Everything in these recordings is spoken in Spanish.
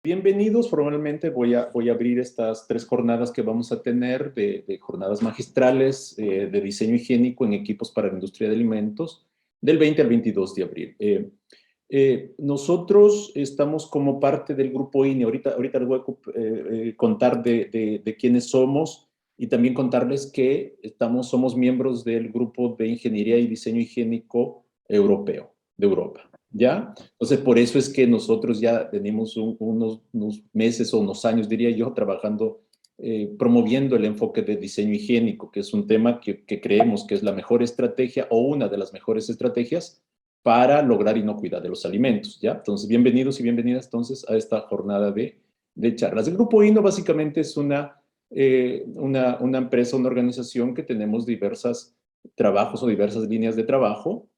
bienvenidos. Formalmente voy a abrir estas 3 jornadas que vamos a tener de jornadas magistrales de diseño higiénico en equipos para la industria de alimentos del 20 al 22 de abril. Nosotros estamos como parte del grupo INE. Ahorita les voy a contar de quiénes somos y también contarles que somos miembros del grupo de Ingeniería y Diseño Higiénico Europeo, de Europa. ¿Ya? Entonces, por eso es que nosotros ya tenemos unos meses o unos años, diría yo, trabajando, promoviendo el enfoque de diseño higiénico, que es un tema que creemos que es la mejor estrategia o una de las mejores estrategias para lograr inocuidad de los alimentos, ¿ya? Entonces, bienvenidos y bienvenidas entonces a esta jornada de charlas. El Grupo INO básicamente es una empresa, una organización que tenemos diversos trabajos o diversas líneas de trabajo.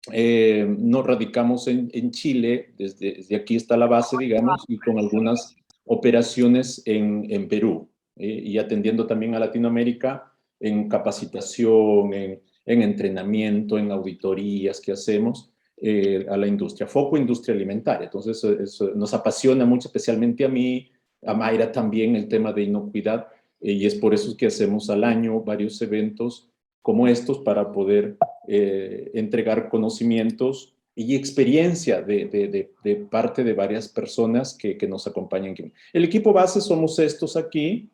Nos radicamos en Chile, desde aquí está la base, digamos, y con algunas operaciones en Perú, y atendiendo también a Latinoamérica en capacitación, en entrenamiento, en auditorías que hacemos a la industria, foco industria alimentaria. Entonces, eso nos apasiona mucho, especialmente a mí, a Mayra también, el tema de inocuidad, y es por eso que hacemos al año varios eventos como estos para poder entregar conocimientos y experiencia de parte de varias personas que nos acompañan. El equipo base somos estos aquí.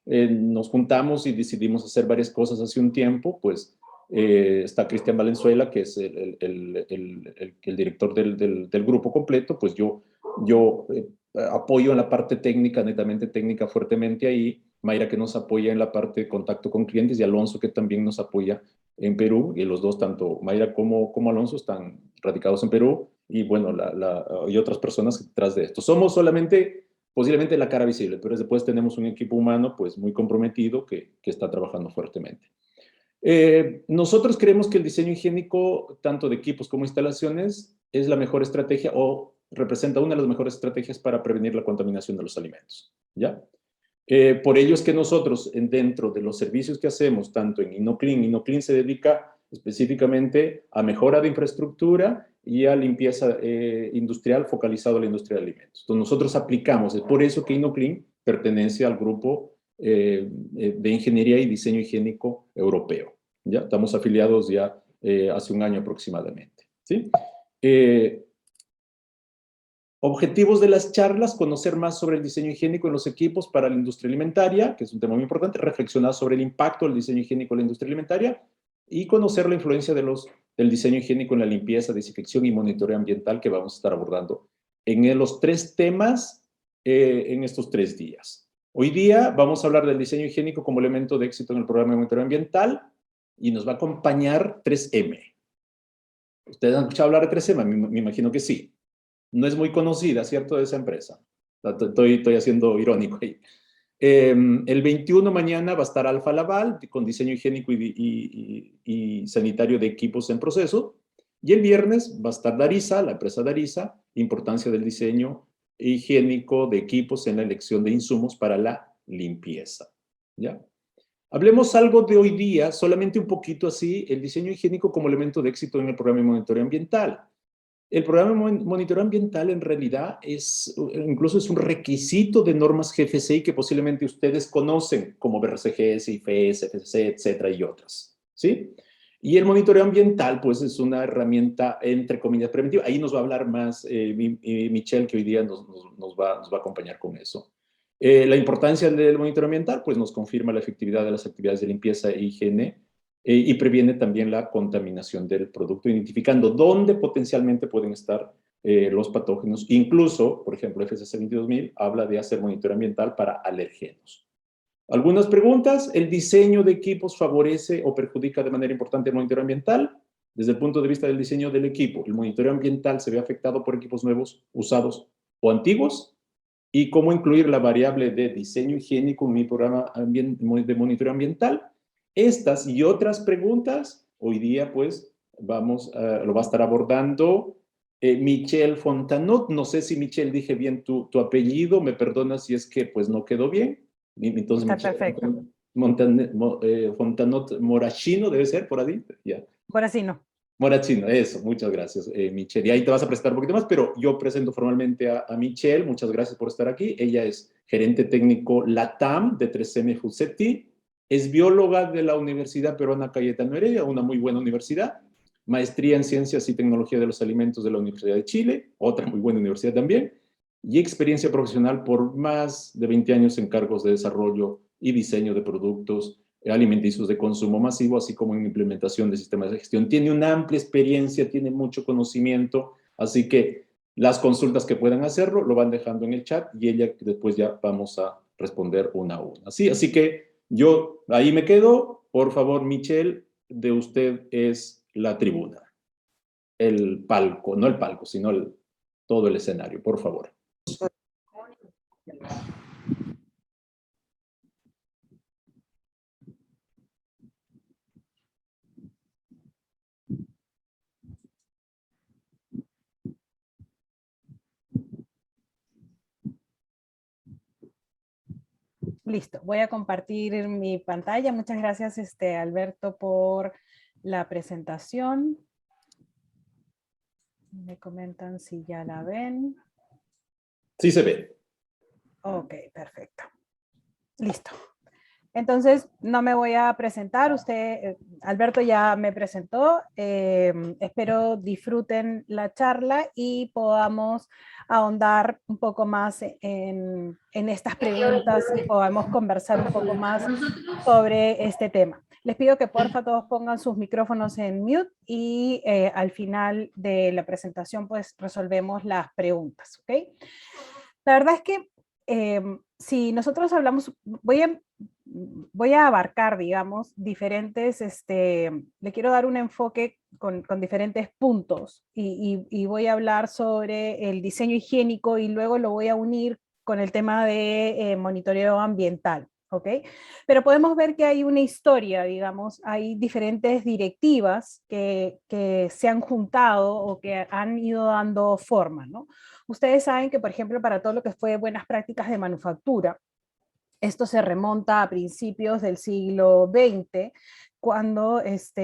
Nos juntamos y decidimos hacer varias cosas hace un tiempo. Pues está Cristian Valenzuela, que es el director del grupo completo. Pues yo apoyo en la parte técnica, netamente técnica, fuertemente ahí. Mayra, que nos apoya en la parte de contacto con clientes, y Alonso, que también nos apoya en Perú, y los dos, tanto Mayra como Alonso, están radicados en Perú, y bueno, y otras personas detrás de esto. Somos solamente, posiblemente, la cara visible, pero después tenemos un equipo humano pues muy comprometido que está trabajando fuertemente. Nosotros creemos que el diseño higiénico, tanto de equipos como instalaciones, es la mejor estrategia o representa una de las mejores estrategias para prevenir la contaminación de los alimentos, ¿ya? Por ello es que nosotros, dentro de los servicios que hacemos, tanto en InnoClean se dedica específicamente a mejora de infraestructura y a limpieza industrial focalizado a la industria de alimentos. Entonces nosotros aplicamos, es por eso que InnoClean pertenece al grupo de Ingeniería y Diseño Higiénico Europeo. ¿Ya? Estamos afiliados ya hace un año aproximadamente, ¿sí? Objetivos de las charlas: conocer más sobre el diseño higiénico en los equipos para la industria alimentaria, que es un tema muy importante; reflexionar sobre el impacto del diseño higiénico en la industria alimentaria; y conocer la influencia del diseño higiénico en la limpieza, desinfección y monitoreo ambiental, que vamos a estar abordando en los 3 temas en estos 3 días. Hoy día vamos a hablar del diseño higiénico como elemento de éxito en el programa de monitoreo ambiental, y nos va a acompañar 3M. ¿Ustedes han escuchado hablar de 3M? Me imagino que sí. No es muy conocida, ¿cierto?, de esa empresa. Estoy haciendo irónico ahí. El 21 mañana va a estar Alfa Laval con diseño higiénico y sanitario de equipos en proceso. Y el viernes va a estar Darisa, la empresa Darisa, importancia del diseño higiénico de equipos en la elección de insumos para la limpieza. ¿Ya? Hablemos algo de hoy día, solamente un poquito así, el diseño higiénico como elemento de éxito en el programa de monitoreo ambiental. El programa de monitoreo ambiental en realidad incluso es un requisito de normas GFCI que posiblemente ustedes conocen, como BRCGS, IFES, FSC, etcétera, y otras, ¿sí? Y el monitoreo ambiental, pues, es una herramienta, entre comillas, preventiva. Ahí nos va a hablar más Michelle, que hoy día nos va a acompañar con eso. La importancia del monitoreo ambiental, pues, nos confirma la efectividad de las actividades de limpieza e higiene, y previene también la contaminación del producto, identificando dónde potencialmente pueden estar los patógenos. Incluso, por ejemplo, FCC 22000 habla de hacer monitoreo ambiental para alergenos. Algunas preguntas: ¿el diseño de equipos favorece o perjudica de manera importante el monitoreo ambiental? Desde el punto de vista del diseño del equipo, ¿el monitoreo ambiental se ve afectado por equipos nuevos, usados o antiguos? ¿Y cómo incluir la variable de diseño higiénico en mi programa de monitoreo ambiental? Estas y otras preguntas, hoy día, pues, lo va a estar abordando Michelle Fontanot. No sé si, Michelle, dije bien tu apellido, me perdonas si es que, pues, no quedó bien. Entonces, Está Michelle perfecto. Fontanot Morashino, debe ser, por ahí, ya. Por así no. Morachino, eso, muchas gracias, Michelle. Y ahí te vas a presentar un poquito más, pero yo presento formalmente a Michelle. Muchas gracias por estar aquí. Ella es gerente técnico LATAM de 3M Fusetti. Es bióloga de la Universidad Peruana Cayetano Heredia, una muy buena universidad. Maestría en Ciencias y Tecnología de los Alimentos de la Universidad de Chile, otra muy buena universidad también. Y experiencia profesional por más de 20 años en cargos de desarrollo y diseño de productos alimenticios de consumo masivo, así como en implementación de sistemas de gestión. Tiene una amplia experiencia, tiene mucho conocimiento, así que las consultas que puedan hacerlo lo van dejando en el chat y ella después ya vamos a responder una a una. ¿Sí? Así que yo ahí me quedo. Por favor, Michelle, de usted es la tribuna, el palco, no el palco, sino todo el escenario, por favor. Listo, voy a compartir mi pantalla. Muchas gracias, Alberto, por la presentación. Me comentan si ya la ven. Sí se ve. Ok, perfecto. Listo. Entonces, no me voy a presentar. Usted, Alberto ya me presentó. Espero disfruten la charla y podamos ahondar un poco más en estas preguntas y podamos conversar un poco más sobre este tema. Les pido que porfa todos pongan sus micrófonos en mute y al final de la presentación pues resolvemos las preguntas, ¿ok? La verdad es que si nosotros hablamos, voy a abarcar, digamos, diferentes, le quiero dar un enfoque con diferentes puntos y voy a hablar sobre el diseño higiénico y luego lo voy a unir con el tema de monitoreo ambiental. ¿Ok? Pero podemos ver que hay una historia, digamos, hay diferentes directivas que se han juntado o que han ido dando forma, ¿no? Ustedes saben que, por ejemplo, para todo lo que fue buenas prácticas de manufactura, esto se remonta a principios del siglo XX, cuando antes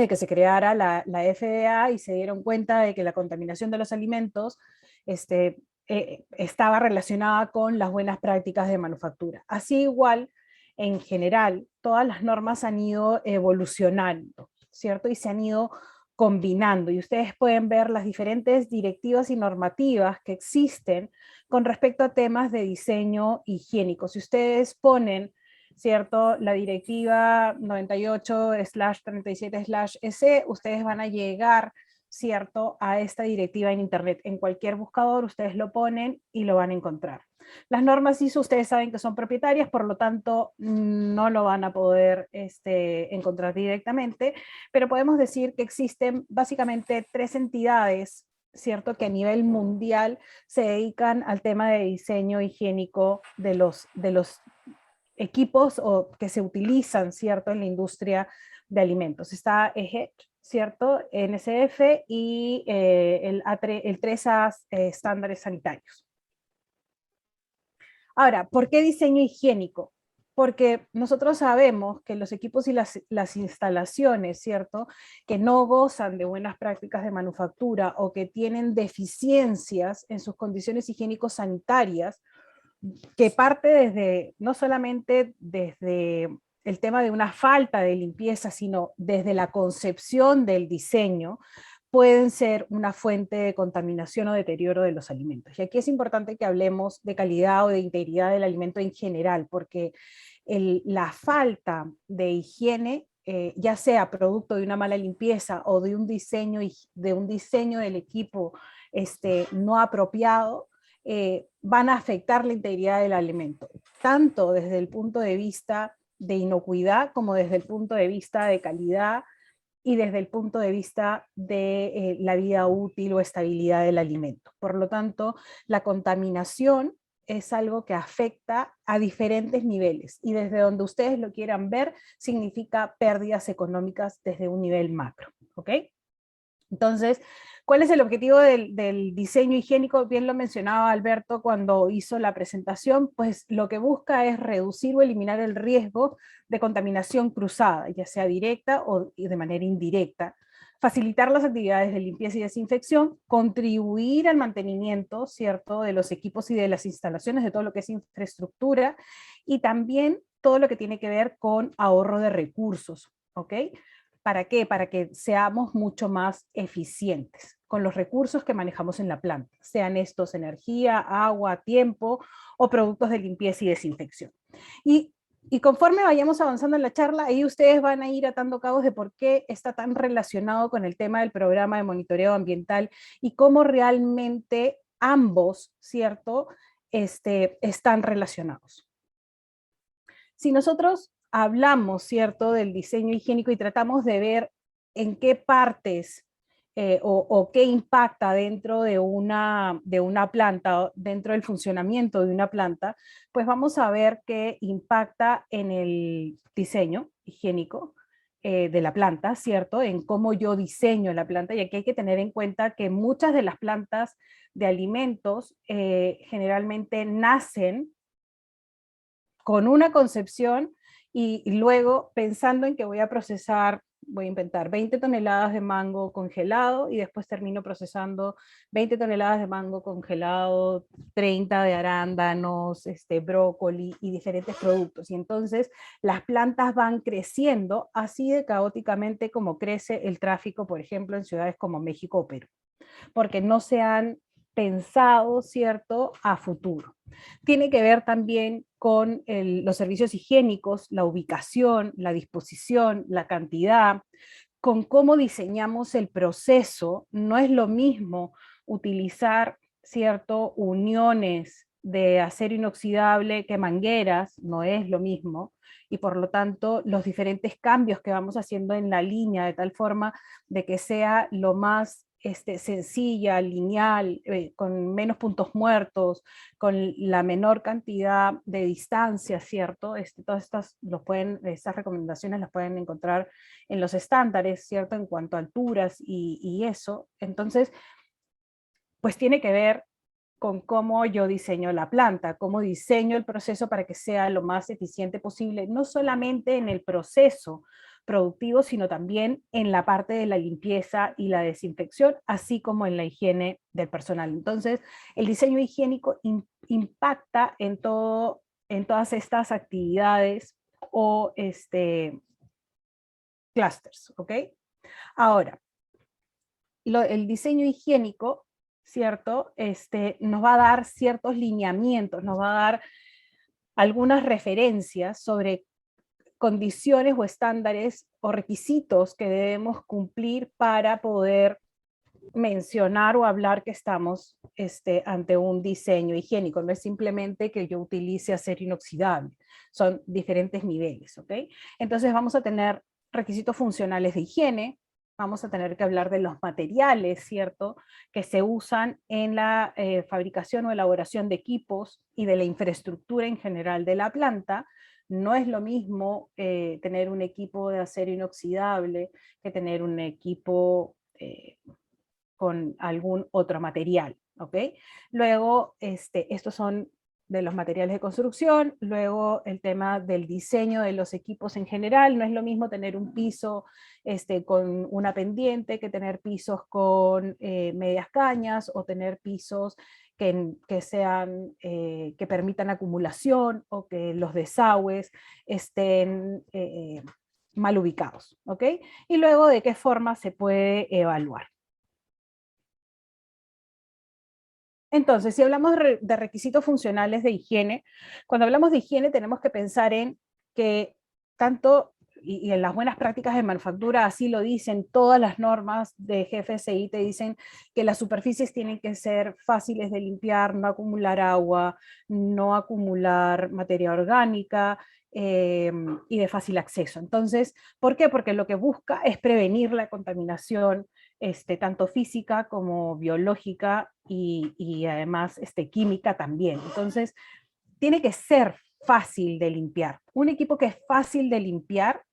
de que se creara la FDA y se dieron cuenta de que la contaminación de los alimentos estaba relacionada con las buenas prácticas de manufactura. Así igual, en general, todas las normas han ido evolucionando, ¿cierto? Y se han ido combinando. Y ustedes pueden ver las diferentes directivas y normativas que existen con respecto a temas de diseño higiénico. Si ustedes ponen, ¿cierto?, la directiva 98/37/EC, ustedes van a llegar, ¿cierto?, a esta directiva en Internet. En cualquier buscador ustedes lo ponen y lo van a encontrar. Las normas ISO ustedes saben que son propietarias, por lo tanto no lo van a poder encontrar directamente, pero podemos decir que existen básicamente 3 entidades, ¿cierto?, que a nivel mundial se dedican al tema de diseño higiénico de los equipos o que se utilizan, ¿cierto?, en la industria de alimentos. Está EGET, ¿cierto?, NSF y el 3A estándares sanitarios. Ahora, ¿por qué diseño higiénico? Porque nosotros sabemos que los equipos y las instalaciones, ¿cierto?, que no gozan de buenas prácticas de manufactura o que tienen deficiencias en sus condiciones higiénico-sanitarias, que parte desde, no solamente desde el tema de una falta de limpieza, sino desde la concepción del diseño, pueden ser una fuente de contaminación o deterioro de los alimentos. Y aquí es importante que hablemos de calidad o de integridad del alimento en general, porque la falta de higiene, ya sea producto de una mala limpieza o de un diseño del equipo no apropiado, van a afectar la integridad del alimento, tanto desde el punto de vista de inocuidad como desde el punto de vista de calidad y desde el punto de vista de la vida útil o estabilidad del alimento. Por lo tanto, la contaminación es algo que afecta a diferentes niveles y desde donde ustedes lo quieran ver significa pérdidas económicas desde un nivel macro, ¿ok? Entonces, ¿Cuál es el objetivo del diseño higiénico? Bien lo mencionaba Alberto cuando hizo la presentación, pues lo que busca es reducir o eliminar el riesgo de contaminación cruzada, ya sea directa o de manera indirecta, facilitar las actividades de limpieza y desinfección, contribuir al mantenimiento, ¿cierto?, de los equipos y de las instalaciones, de todo lo que es infraestructura, y también todo lo que tiene que ver con ahorro de recursos, ¿ok? ¿Para qué? Para que seamos mucho más eficientes con los recursos que manejamos en la planta, sean estos energía, agua, tiempo o productos de limpieza y desinfección. Y conforme vayamos avanzando en la charla, ahí ustedes van a ir atando cabos de por qué está tan relacionado con el tema del programa de monitoreo ambiental y cómo realmente ambos, ¿cierto?, están relacionados. Si nosotros hablamos, ¿cierto?, del diseño higiénico y tratamos de ver en qué partes o qué impacta dentro de una planta, dentro del funcionamiento de una planta, pues vamos a ver que impacta en el diseño higiénico de la planta, ¿cierto?, en cómo yo diseño la planta, y aquí hay que tener en cuenta que muchas de las plantas de alimentos generalmente nacen con una concepción y luego pensando en que voy a procesar, voy a inventar 20 toneladas de mango congelado y después termino procesando 20 toneladas de mango congelado, 30 de arándanos, brócoli y diferentes productos. Y entonces las plantas van creciendo así de caóticamente como crece el tráfico, por ejemplo, en ciudades como México o Perú, porque no se han pensado, ¿cierto?, a futuro. Tiene que ver también con los servicios higiénicos, la ubicación, la disposición, la cantidad, con cómo diseñamos el proceso. No es lo mismo utilizar, ¿cierto?, uniones de acero inoxidable que mangueras, no es lo mismo, y por lo tanto los diferentes cambios que vamos haciendo en la línea de tal forma de que sea lo más sencilla, lineal, con menos puntos muertos, con la menor cantidad de distancia, ¿cierto? Todas estas recomendaciones las pueden encontrar en los estándares, ¿cierto? En cuanto a alturas y eso. Entonces, pues tiene que ver con cómo yo diseño la planta, cómo diseño el proceso para que sea lo más eficiente posible, no solamente en el proceso productivo, sino también en la parte de la limpieza y la desinfección, así como en la higiene del personal. Entonces, el diseño higiénico impacta en todas estas actividades o clusters, ¿ok? Ahora, el diseño higiénico, ¿cierto?, nos va a dar ciertos lineamientos, nos va a dar algunas referencias sobre condiciones o estándares o requisitos que debemos cumplir para poder mencionar o hablar que estamos ante un diseño higiénico. No es simplemente que yo utilice acero inoxidable, son diferentes niveles, ¿ok? Entonces vamos a tener requisitos funcionales de higiene, vamos a tener que hablar de los materiales, ¿cierto?, que se usan en la fabricación o elaboración de equipos y de la infraestructura en general de la planta. No es lo mismo tener un equipo de acero inoxidable que tener un equipo con algún otro material, ¿ok? Luego, estos son de los materiales de construcción. Luego el tema del diseño de los equipos en general. No es lo mismo tener un piso con una pendiente que tener pisos con medias cañas, o tener pisos que permitan acumulación, o que los desagües estén mal ubicados, ¿ok? Y luego de qué forma se puede evaluar. Entonces, si hablamos de requisitos funcionales de higiene, cuando hablamos de higiene tenemos que pensar en que tanto, y en las buenas prácticas de manufactura así lo dicen, todas las normas de GFSI te dicen que las superficies tienen que ser fáciles de limpiar, no acumular agua, no acumular materia orgánica, y de fácil acceso. Entonces, ¿por qué? Porque lo que busca es prevenir la contaminación, tanto física como biológica y además química también. Entonces, tiene que ser fácil de limpiar. Un equipo que es fácil de limpiar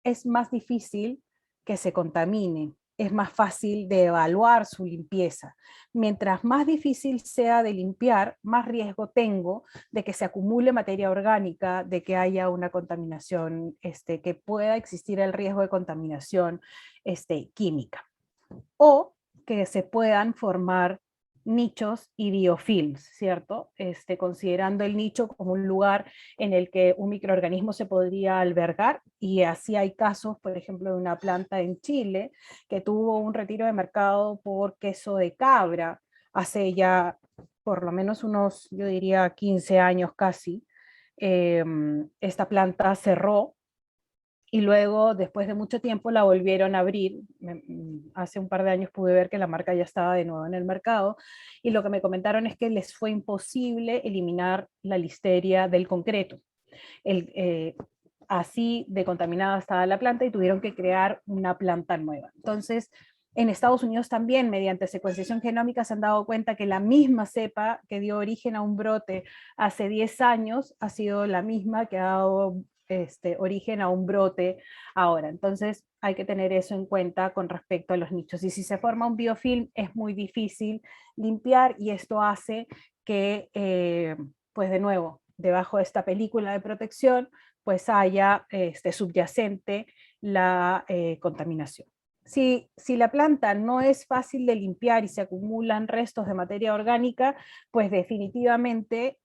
es más difícil que se contamine, es más fácil de evaluar su limpieza. Mientras más difícil sea de limpiar, más riesgo tengo de que se acumule materia orgánica, de que haya una contaminación, que pueda existir el riesgo de contaminación química. O que se puedan formar nichos y biofilms, ¿cierto? Considerando el nicho como un lugar en el que un microorganismo se podría albergar, y así hay casos, por ejemplo, de una planta en Chile que tuvo un retiro de mercado por queso de cabra hace ya por lo menos unos, yo diría, 15 años casi. Esta planta cerró y luego, después de mucho tiempo, la volvieron a abrir. Hace un par de años pude ver que la marca ya estaba de nuevo en el mercado, y lo que me comentaron es que les fue imposible eliminar la listeria del concreto. Así de contaminada estaba la planta y tuvieron que crear una planta nueva. Entonces, en Estados Unidos también, mediante secuenciación genómica, se han dado cuenta que la misma cepa que dio origen a un brote hace 10 años ha sido la misma que ha dado origen a un brote ahora. Entonces hay que tener eso en cuenta con respecto a los nichos. Y si se forma un biofilm es muy difícil limpiar, y esto hace que, pues de nuevo, debajo de esta película de protección, pues haya subyacente la contaminación. Si la planta no es fácil de limpiar y se acumulan restos de materia orgánica, pues definitivamente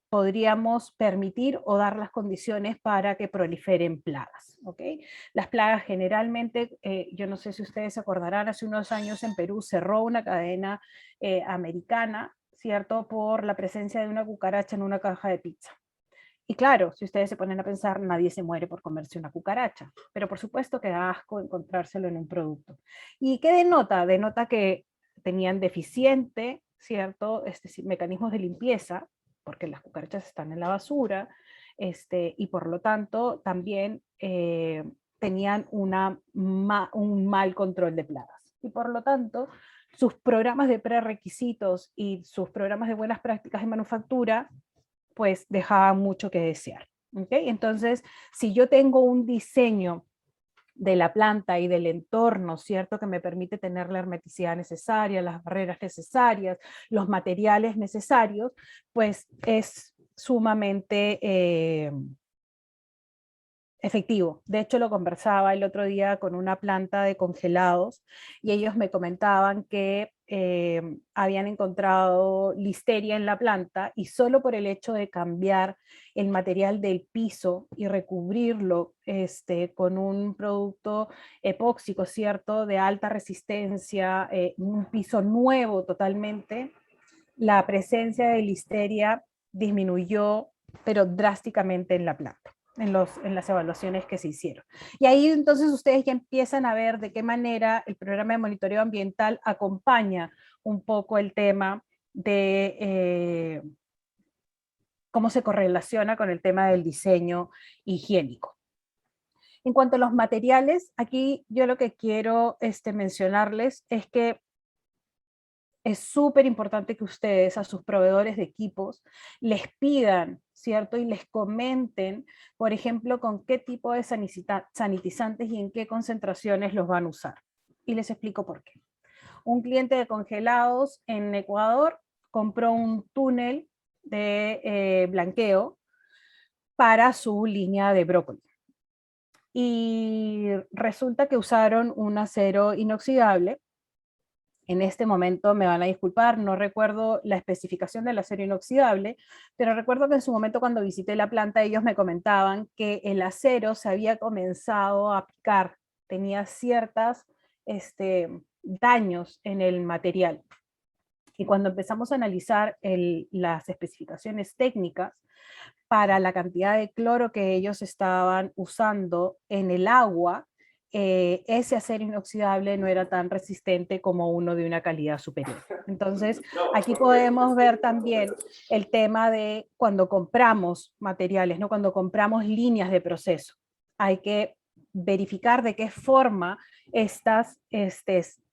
podríamos permitir o dar las condiciones para que proliferen plagas. ¿Okay? Las plagas generalmente, yo no sé si ustedes se acordarán, hace unos años en Perú cerró una cadena americana, ¿cierto?, por la presencia de una cucaracha en una caja de pizza. Y claro, si ustedes se ponen a pensar, nadie se muere por comerse una cucaracha, pero por supuesto que da asco encontrárselo en un producto. ¿Y qué denota? Denota que tenían deficiente, ¿cierto?, mecanismos de limpieza, porque las cucarachas están en la basura, y por lo tanto también tenían un mal control de plagas. Y por lo tanto, sus programas de prerequisitos y sus programas de buenas prácticas de manufactura pues dejaba mucho que desear. ¿Okay? Entonces, si yo tengo un diseño de la planta y del entorno, ¿cierto?, que me permite tener la hermeticidad necesaria, las barreras necesarias, los materiales necesarios, pues es sumamente efectivo. De hecho, lo conversaba el otro día con una planta de congelados y ellos me comentaban que habían encontrado listeria en la planta, y solo por el hecho de cambiar el material del piso y recubrirlo con un producto epóxico, ¿cierto?, de alta resistencia, un piso nuevo totalmente, la presencia de listeria disminuyó, pero drásticamente en la planta. En las evaluaciones que se hicieron. Y ahí entonces ustedes ya empiezan a ver de qué manera el programa de monitoreo ambiental acompaña un poco el tema de cómo se correlaciona con el tema del diseño higiénico. En cuanto a los materiales, aquí yo lo que quiero mencionarles es que es súper importante que ustedes a sus proveedores de equipos les pidan, ¿cierto?, y les comenten, por ejemplo, con qué tipo de sanitizantes y en qué concentraciones los van a usar. Y les explico por qué. Un cliente de congelados en Ecuador compró un túnel de blanqueo para su línea de brócoli. Y resulta que usaron un acero inoxidable. En este momento me van a disculpar, no recuerdo la especificación del acero inoxidable, pero recuerdo que en su momento cuando visité la planta ellos me comentaban que el acero se había comenzado a picar, tenía ciertos daños en el material. Y cuando empezamos a analizar las especificaciones técnicas para la cantidad de cloro que ellos estaban usando en el agua, ese acero inoxidable no era tan resistente como uno de una calidad superior. Entonces, aquí podemos ver también el tema de cuando compramos materiales, ¿no?, cuando compramos líneas de proceso. Hay que verificar de qué forma estas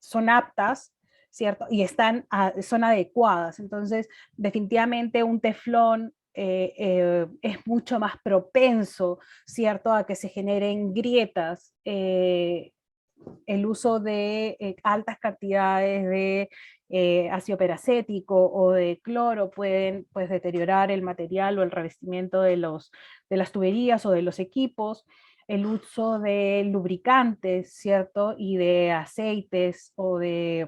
son aptas, ¿cierto? Y son adecuadas. Entonces, definitivamente un teflón es mucho más propenso, ¿cierto?, a que se generen grietas el uso de altas cantidades de ácido peracético o de cloro pueden pues, deteriorar el material o el revestimiento de las tuberías o de los equipos, el uso de lubricantes, ¿cierto? Y de aceites o de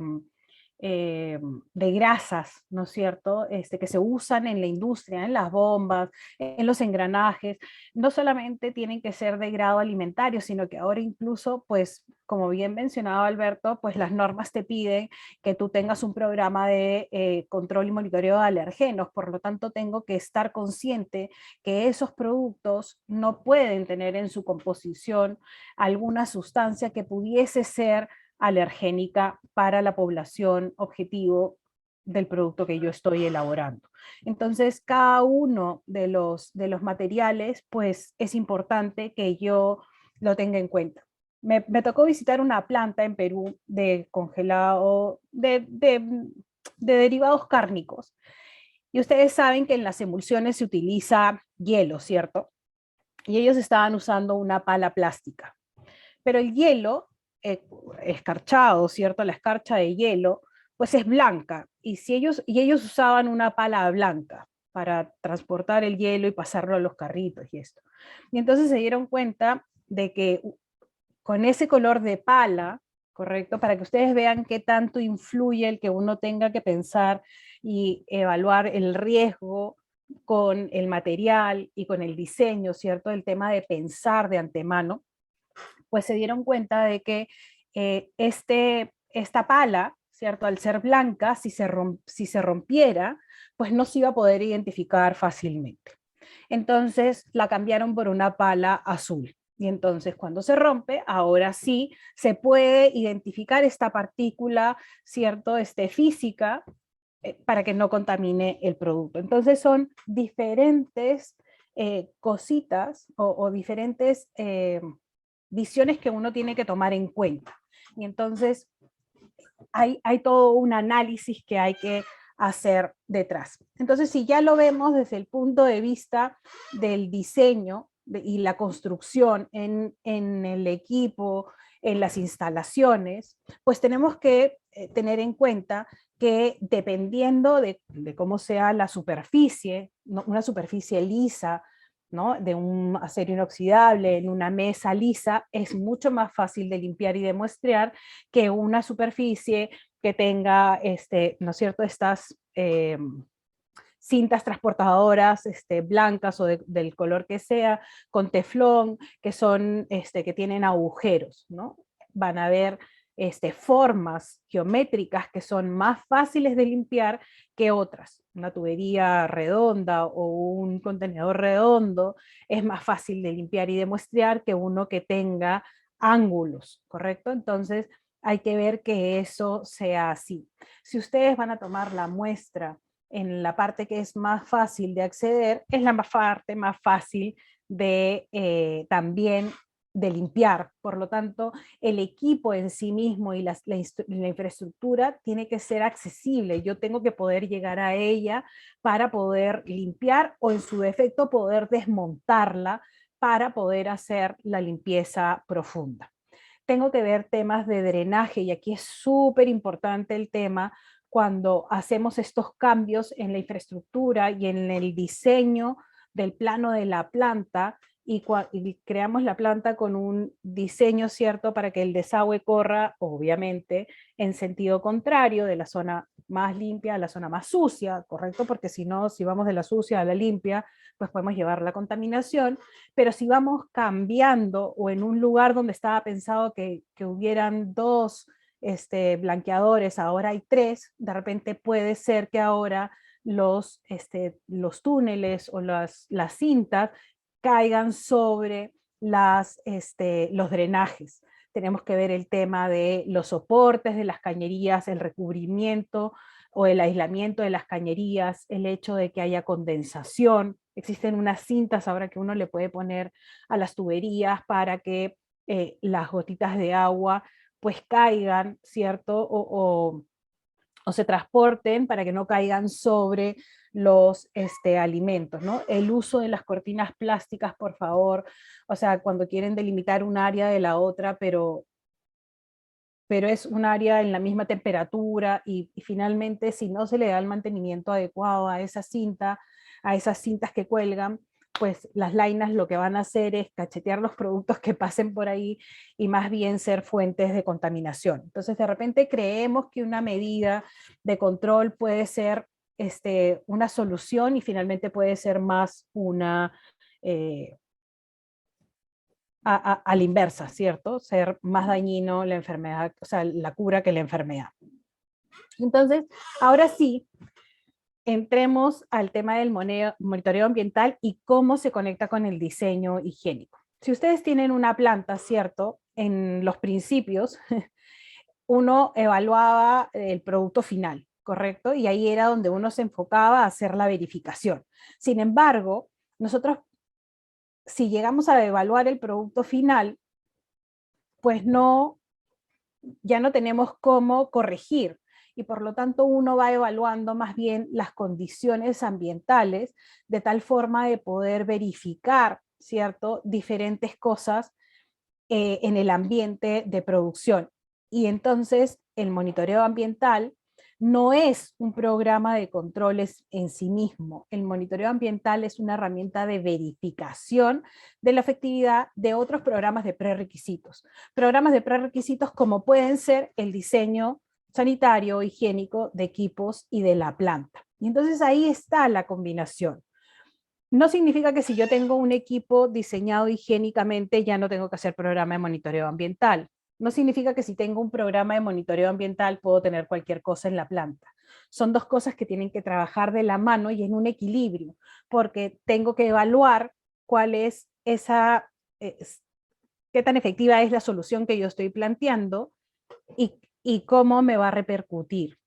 grasas, ¿no es cierto? Que se usan en la industria, en las bombas, en los engranajes, no solamente tienen que ser de grado alimentario, sino que ahora incluso, pues, como bien mencionaba Alberto, pues las normas te piden que tú tengas un programa de control y monitoreo de alergenos, por lo tanto tengo que estar consciente que esos productos no pueden tener en su composición alguna sustancia que pudiese ser alergénica para la población objetivo del producto que yo estoy elaborando. Entonces, cada uno de los materiales, pues es importante que yo lo tenga en cuenta. Me tocó visitar una planta en Perú de congelado, de derivados cárnicos. Y ustedes saben que en las emulsiones se utiliza hielo, ¿cierto? Y ellos estaban usando una pala plástica. Pero el hielo, eh, escarchado, ¿cierto? La escarcha de hielo, pues es blanca. Y ellos usaban una pala blanca para transportar el hielo y pasarlo a los carritos y esto. Y entonces se dieron cuenta de que con ese color de pala, ¿correcto? Para que ustedes vean qué tanto influye el que uno tenga que pensar y evaluar el riesgo con el material y con el diseño, ¿cierto? El tema de pensar de antemano, pues se dieron cuenta de que esta pala, ¿cierto? Al ser blanca, si se rompiera, pues no se iba a poder identificar fácilmente. Entonces la cambiaron por una pala azul. Y entonces cuando se rompe, ahora sí se puede identificar esta partícula, ¿cierto? Física, para que no contamine el producto. Entonces son diferentes cositas o diferentes visiones que uno tiene que tomar en cuenta. Y entonces hay todo un análisis que hay que hacer detrás. Entonces, si ya lo vemos desde el punto de vista del diseño y la construcción en el equipo, en las instalaciones, pues tenemos que tener en cuenta que dependiendo de cómo sea la superficie, ¿no? Una superficie lisa, ¿no? De un acero inoxidable en una mesa lisa, es mucho más fácil de limpiar y de muestrear que una superficie que tenga, ¿no es cierto?, estas cintas transportadoras blancas o del color que sea, con teflón, que son, que tienen agujeros, ¿no? Van a haber formas geométricas que son más fáciles de limpiar que otras. Una tubería redonda o un contenedor redondo es más fácil de limpiar y de muestrear que uno que tenga ángulos, ¿correcto? Entonces hay que ver que eso sea así. Si ustedes van a tomar la muestra en la parte que es más fácil de acceder, es la parte más fácil de también de limpiar. Por lo tanto, el equipo en sí mismo y la infraestructura tiene que ser accesible. Yo tengo que poder llegar a ella para poder limpiar o en su defecto poder desmontarla para poder hacer la limpieza profunda. Tengo que ver temas de drenaje y aquí es súper importante el tema cuando hacemos estos cambios en la infraestructura y en el diseño del plano de la planta y creamos la planta con un diseño cierto para que el desagüe corra, obviamente, en sentido contrario, de la zona más limpia a la zona más sucia, ¿correcto? Porque si no, si vamos de la sucia a la limpia, pues podemos llevar la contaminación, pero si vamos cambiando o en un lugar donde estaba pensado que hubieran dos blanqueadores, ahora hay tres, de repente puede ser que ahora los túneles o las cintas caigan sobre los drenajes. Tenemos que ver el tema de los soportes de las cañerías, el recubrimiento o el aislamiento de las cañerías, el hecho de que haya condensación. Existen unas cintas ahora que uno le puede poner a las tuberías para que las gotitas de agua pues caigan, ¿cierto? O se transporten para que no caigan sobre los alimentos, ¿no? El uso de las cortinas plásticas, por favor, o sea, cuando quieren delimitar un área de la otra, pero pero es un área en la misma temperatura y finalmente si no se le da el mantenimiento adecuado a esa cinta, a esas cintas que cuelgan, pues las lainas lo que van a hacer es cachetear los productos que pasen por ahí y más bien ser fuentes de contaminación. Entonces de repente creemos que una medida de control puede ser una solución y finalmente puede ser más una... a la inversa, ¿cierto? Ser más dañino la enfermedad, o sea, la cura que la enfermedad. Entonces, ahora sí, entremos al tema del monitoreo ambiental y cómo se conecta con el diseño higiénico. Si ustedes tienen una planta, ¿cierto? En los principios, uno evaluaba el producto final, ¿correcto? Y ahí era donde uno se enfocaba a hacer la verificación. Sin embargo, nosotros, si llegamos a evaluar el producto final, pues no, ya no tenemos cómo corregir y por lo tanto uno va evaluando más bien las condiciones ambientales de tal forma de poder verificar, ¿cierto?, diferentes cosas en el ambiente de producción. Y entonces el monitoreo ambiental no es un programa de controles en sí mismo. El monitoreo ambiental es una herramienta de verificación de la efectividad de otros programas de prerequisitos. Programas de prerequisitos como pueden ser el diseño sanitario, higiénico de equipos y de la planta. Y entonces ahí está la combinación. No significa que si yo tengo un equipo diseñado higiénicamente ya no tengo que hacer programa de monitoreo ambiental. No significa que si tengo un programa de monitoreo ambiental puedo tener cualquier cosa en la planta. Son dos cosas que tienen que trabajar de la mano y en un equilibrio, porque tengo que evaluar cuál es esa, qué tan efectiva es la solución que yo estoy planteando y cómo me va a repercutir.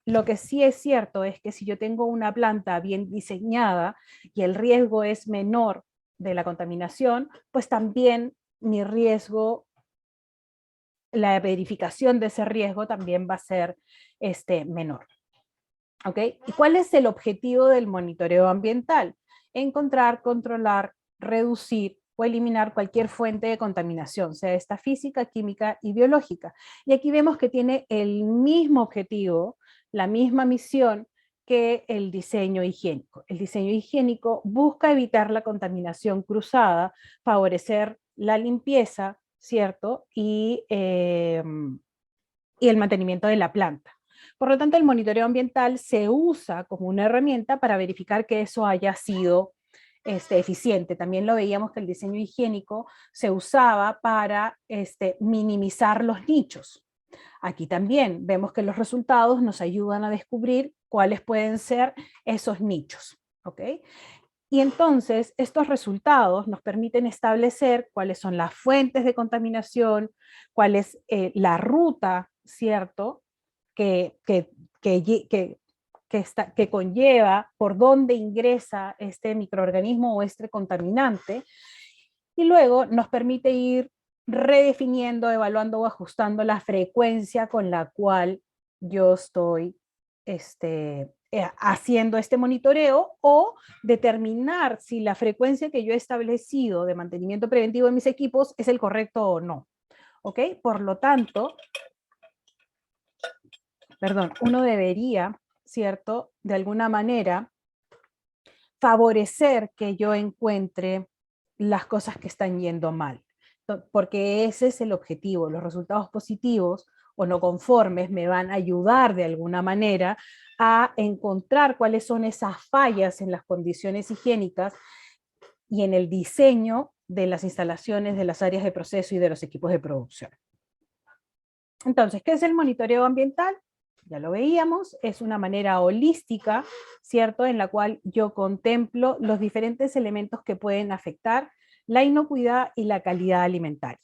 Lo que sí es cierto es que si yo tengo una planta bien diseñada y el riesgo es menor de la contaminación, pues también mi riesgo, la verificación de ese riesgo también va a ser menor. ¿Ok? ¿Y cuál es el objetivo del monitoreo ambiental? Encontrar, controlar, reducir o eliminar cualquier fuente de contaminación, sea esta física, química y biológica. Y aquí vemos que tiene el mismo objetivo, la misma misión que el diseño higiénico. El diseño higiénico busca evitar la contaminación cruzada, favorecer la limpieza, ¿cierto? Y el mantenimiento de la planta. Por lo tanto, el monitoreo ambiental se usa como una herramienta para verificar que eso haya sido eficiente. También lo veíamos que el diseño higiénico se usaba para minimizar los nichos. Aquí también vemos que los resultados nos ayudan a descubrir cuáles pueden ser esos nichos. ¿Ok? Y entonces estos resultados nos permiten establecer cuáles son las fuentes de contaminación, cuál es la ruta, ¿cierto?, que conlleva, por dónde ingresa este microorganismo o este contaminante, y luego nos permite ir redefiniendo, evaluando o ajustando la frecuencia con la cual yo estoy haciendo este monitoreo o determinar si la frecuencia que yo he establecido de mantenimiento preventivo de mis equipos es el correcto o no. ¿Ok? Por lo tanto, uno debería, ¿cierto?, de alguna manera favorecer que yo encuentre las cosas que están yendo mal, porque ese es el objetivo. Los resultados positivos o no conformes me van a ayudar de alguna manera a encontrar cuáles son esas fallas en las condiciones higiénicas y en el diseño de las instalaciones, de las áreas de proceso y de los equipos de producción. Entonces, ¿qué es el monitoreo ambiental? Ya lo veíamos, es una manera holística, ¿cierto?, en la cual yo contemplo los diferentes elementos que pueden afectar la inocuidad y la calidad alimentaria.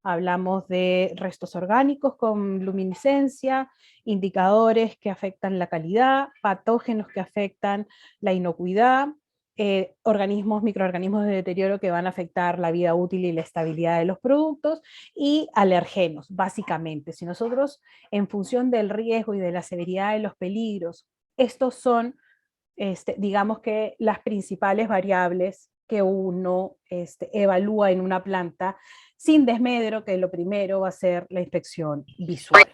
Hablamos de restos orgánicos con luminiscencia, indicadores que afectan la calidad, patógenos que afectan la inocuidad, microorganismos de deterioro que van a afectar la vida útil y la estabilidad de los productos, y alergenos, básicamente. Si nosotros, en función del riesgo y de la severidad de los peligros, estos son, digamos que las principales variables que uno evalúa en una planta, sin desmedro que lo primero va a ser la inspección visual.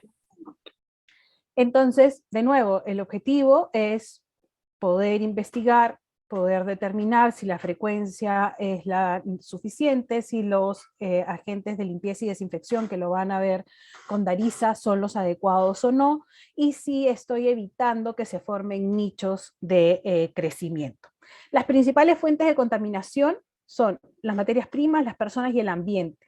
Entonces, de nuevo, el objetivo es poder investigar, poder determinar si la frecuencia es la suficiente, si los agentes de limpieza y desinfección que lo van a ver con Darisa son los adecuados o no, y si estoy evitando que se formen nichos de crecimiento. Las principales fuentes de contaminación son las materias primas, las personas y el ambiente.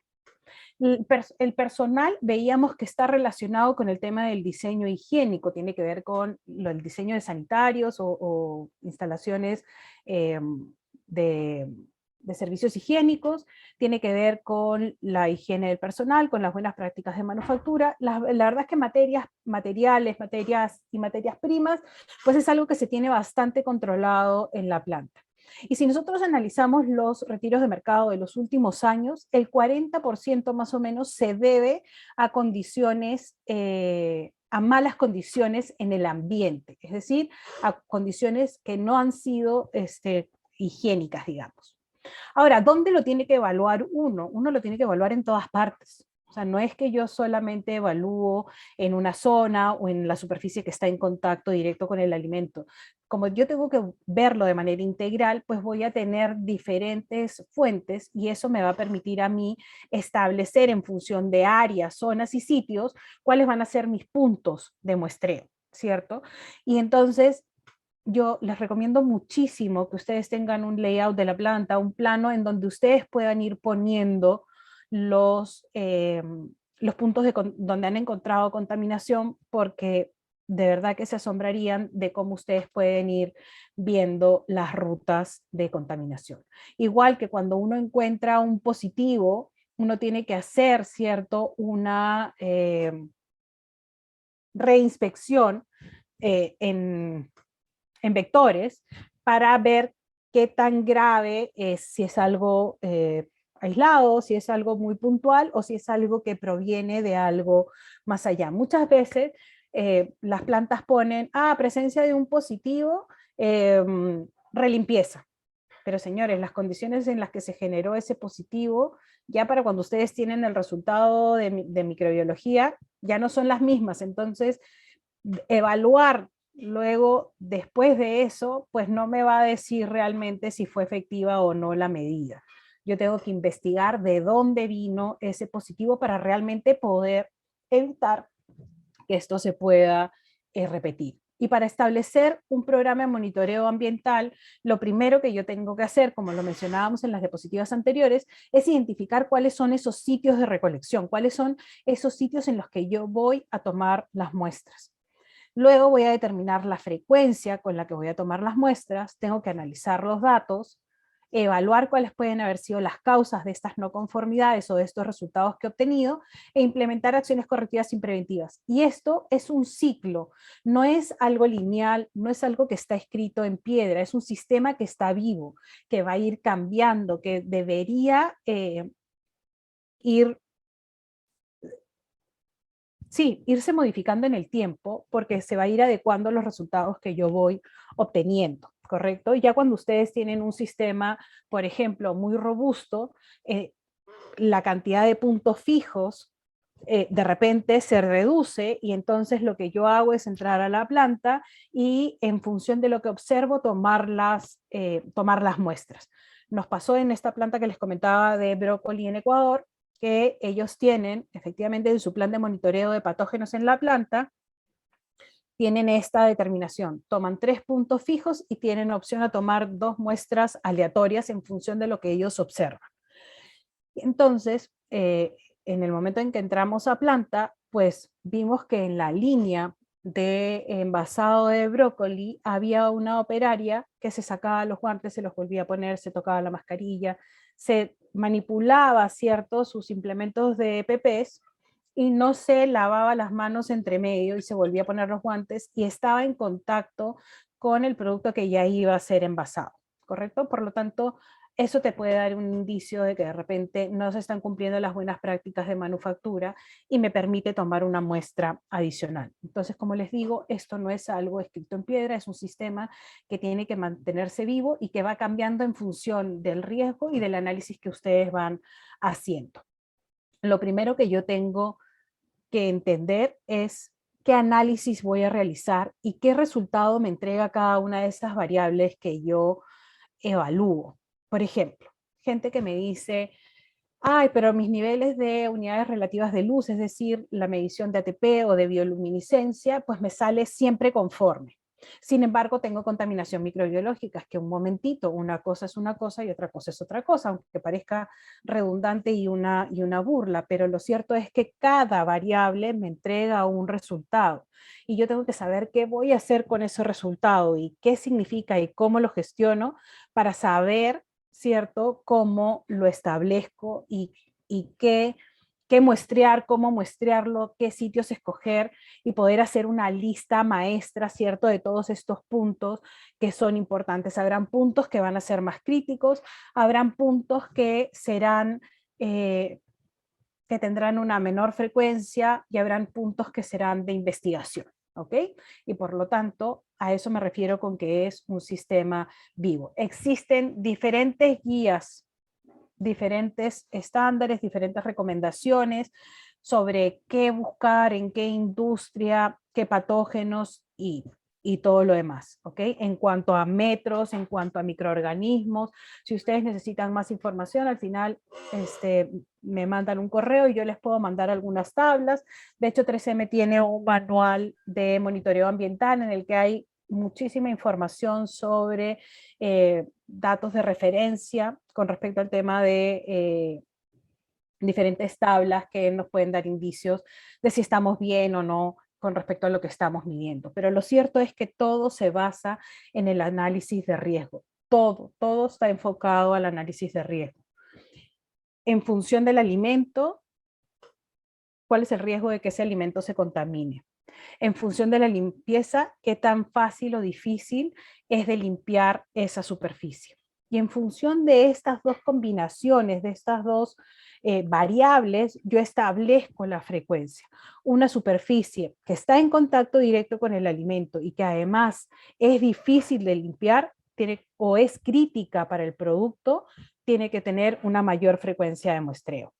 El personal veíamos que está relacionado con el tema del diseño higiénico, tiene que ver con el diseño de sanitarios o instalaciones de servicios higiénicos, tiene que ver con la higiene del personal, con las buenas prácticas de manufactura. La verdad es que materiales y materias primas, pues es algo que se tiene bastante controlado en la planta. Y si nosotros analizamos los retiros de mercado de los últimos años, el 40% más o menos se debe a condiciones, a malas condiciones en el ambiente, es decir, a condiciones que no han sido higiénicas, digamos. Ahora, ¿dónde lo tiene que evaluar uno? Uno lo tiene que evaluar en todas partes. O sea, no es que yo solamente evalúo en una zona o en la superficie que está en contacto directo con el alimento. Como yo tengo que verlo de manera integral, pues voy a tener diferentes fuentes y eso me va a permitir a mí establecer en función de áreas, zonas y sitios cuáles van a ser mis puntos de muestreo, ¿cierto? Y entonces yo les recomiendo muchísimo que ustedes tengan un layout de la planta, un plano en donde ustedes puedan ir poniendo los puntos donde han encontrado contaminación, porque de verdad que se asombrarían de cómo ustedes pueden ir viendo las rutas de contaminación. Igual que cuando uno encuentra un positivo, uno tiene que hacer, ¿cierto?, una reinspección en vectores para ver qué tan grave es, si es algo aislado, si es algo muy puntual o si es algo que proviene de algo más allá. Muchas veces las plantas ponen, presencia de un positivo, relimpieza. Pero señores, las condiciones en las que se generó ese positivo, ya para cuando ustedes tienen el resultado de microbiología, ya no son las mismas. Entonces, evaluar luego, después de eso, pues no me va a decir realmente si fue efectiva o no la medida. Yo tengo que investigar de dónde vino ese positivo para realmente poder evitar que esto se pueda repetir. Y para establecer un programa de monitoreo ambiental, lo primero que yo tengo que hacer, como lo mencionábamos en las diapositivas anteriores, es identificar cuáles son esos sitios de recolección, cuáles son esos sitios en los que yo voy a tomar las muestras. Luego voy a determinar la frecuencia con la que voy a tomar las muestras, tengo que analizar los datos, evaluar cuáles pueden haber sido las causas de estas no conformidades o de estos resultados que he obtenido e implementar acciones correctivas y preventivas. Y esto es un ciclo, no es algo lineal, no es algo que está escrito en piedra, es un sistema que está vivo, que va a ir cambiando, que debería irse modificando en el tiempo porque se va a ir adecuando a los resultados que yo voy obteniendo, ¿correcto? Y ya cuando ustedes tienen un sistema, por ejemplo, muy robusto, la cantidad de puntos fijos de repente se reduce y entonces lo que yo hago es entrar a la planta y en función de lo que observo tomar las muestras. Nos pasó en esta planta que les comentaba de brócoli en Ecuador, que ellos tienen efectivamente en su plan de monitoreo de patógenos en la planta, tienen esta determinación, toman 3 puntos fijos y tienen opción a tomar 2 muestras aleatorias en función de lo que ellos observan. Entonces, en el momento en que entramos a planta, pues vimos que en la línea de envasado de brócoli había una operaria que se sacaba los guantes, se los volvía a poner, se tocaba la mascarilla, se manipulaba, ¿cierto?, sus implementos de PPs y no se lavaba las manos entre medio y se volvía a poner los guantes y estaba en contacto con el producto que ya iba a ser envasado, ¿correcto? Por lo tanto, eso te puede dar un indicio de que de repente no se están cumpliendo las buenas prácticas de manufactura y me permite tomar una muestra adicional. Entonces, como les digo, esto no es algo escrito en piedra, es un sistema que tiene que mantenerse vivo y que va cambiando en función del riesgo y del análisis que ustedes van haciendo. lo primero que yo tengo que entender es qué análisis voy a realizar y qué resultado me entrega cada una de estas variables que yo evalúo. Por ejemplo, gente que me dice, ay, pero mis niveles de unidades relativas de luz, es decir, la medición de ATP o de bioluminiscencia, pues me sale siempre conforme. Sin embargo, tengo contaminación microbiológica, es que un momentito, una cosa es una cosa y otra cosa es otra cosa, aunque parezca redundante y una burla, pero lo cierto es que cada variable me entrega un resultado y yo tengo que saber qué voy a hacer con ese resultado y qué significa y cómo lo gestiono para saber, ¿cierto?, cómo lo establezco y qué muestrear, cómo muestrearlo, qué sitios escoger y poder hacer una lista maestra, ¿cierto?, de todos estos puntos que son importantes. Habrán puntos que van a ser más críticos, habrán puntos que serán, que tendrán una menor frecuencia y habrán puntos que serán de investigación, ¿ok? Y por lo tanto, a eso me refiero con que es un sistema vivo. Existen diferentes guías, diferentes estándares, diferentes recomendaciones sobre qué buscar, en qué industria, qué patógenos y todo lo demás, ¿ok? En cuanto a metros, en cuanto a microorganismos, si ustedes necesitan más información, al final me mandan un correo y yo les puedo mandar algunas tablas. De hecho, 3M tiene un manual de monitoreo ambiental en el que hay muchísima información sobre datos de referencia con respecto al tema de diferentes tablas que nos pueden dar indicios de si estamos bien o no con respecto a lo que estamos midiendo. Pero lo cierto es que todo se basa en el análisis de riesgo. Todo está enfocado al análisis de riesgo. En función del alimento, ¿cuál es el riesgo de que ese alimento se contamine? En función de la limpieza, qué tan fácil o difícil es de limpiar esa superficie. Y en función de estas dos combinaciones, de estas dos variables, yo establezco la frecuencia. Una superficie que está en contacto directo con el alimento y que además es difícil de limpiar o es crítica para el producto, tiene que tener una mayor frecuencia de muestreo.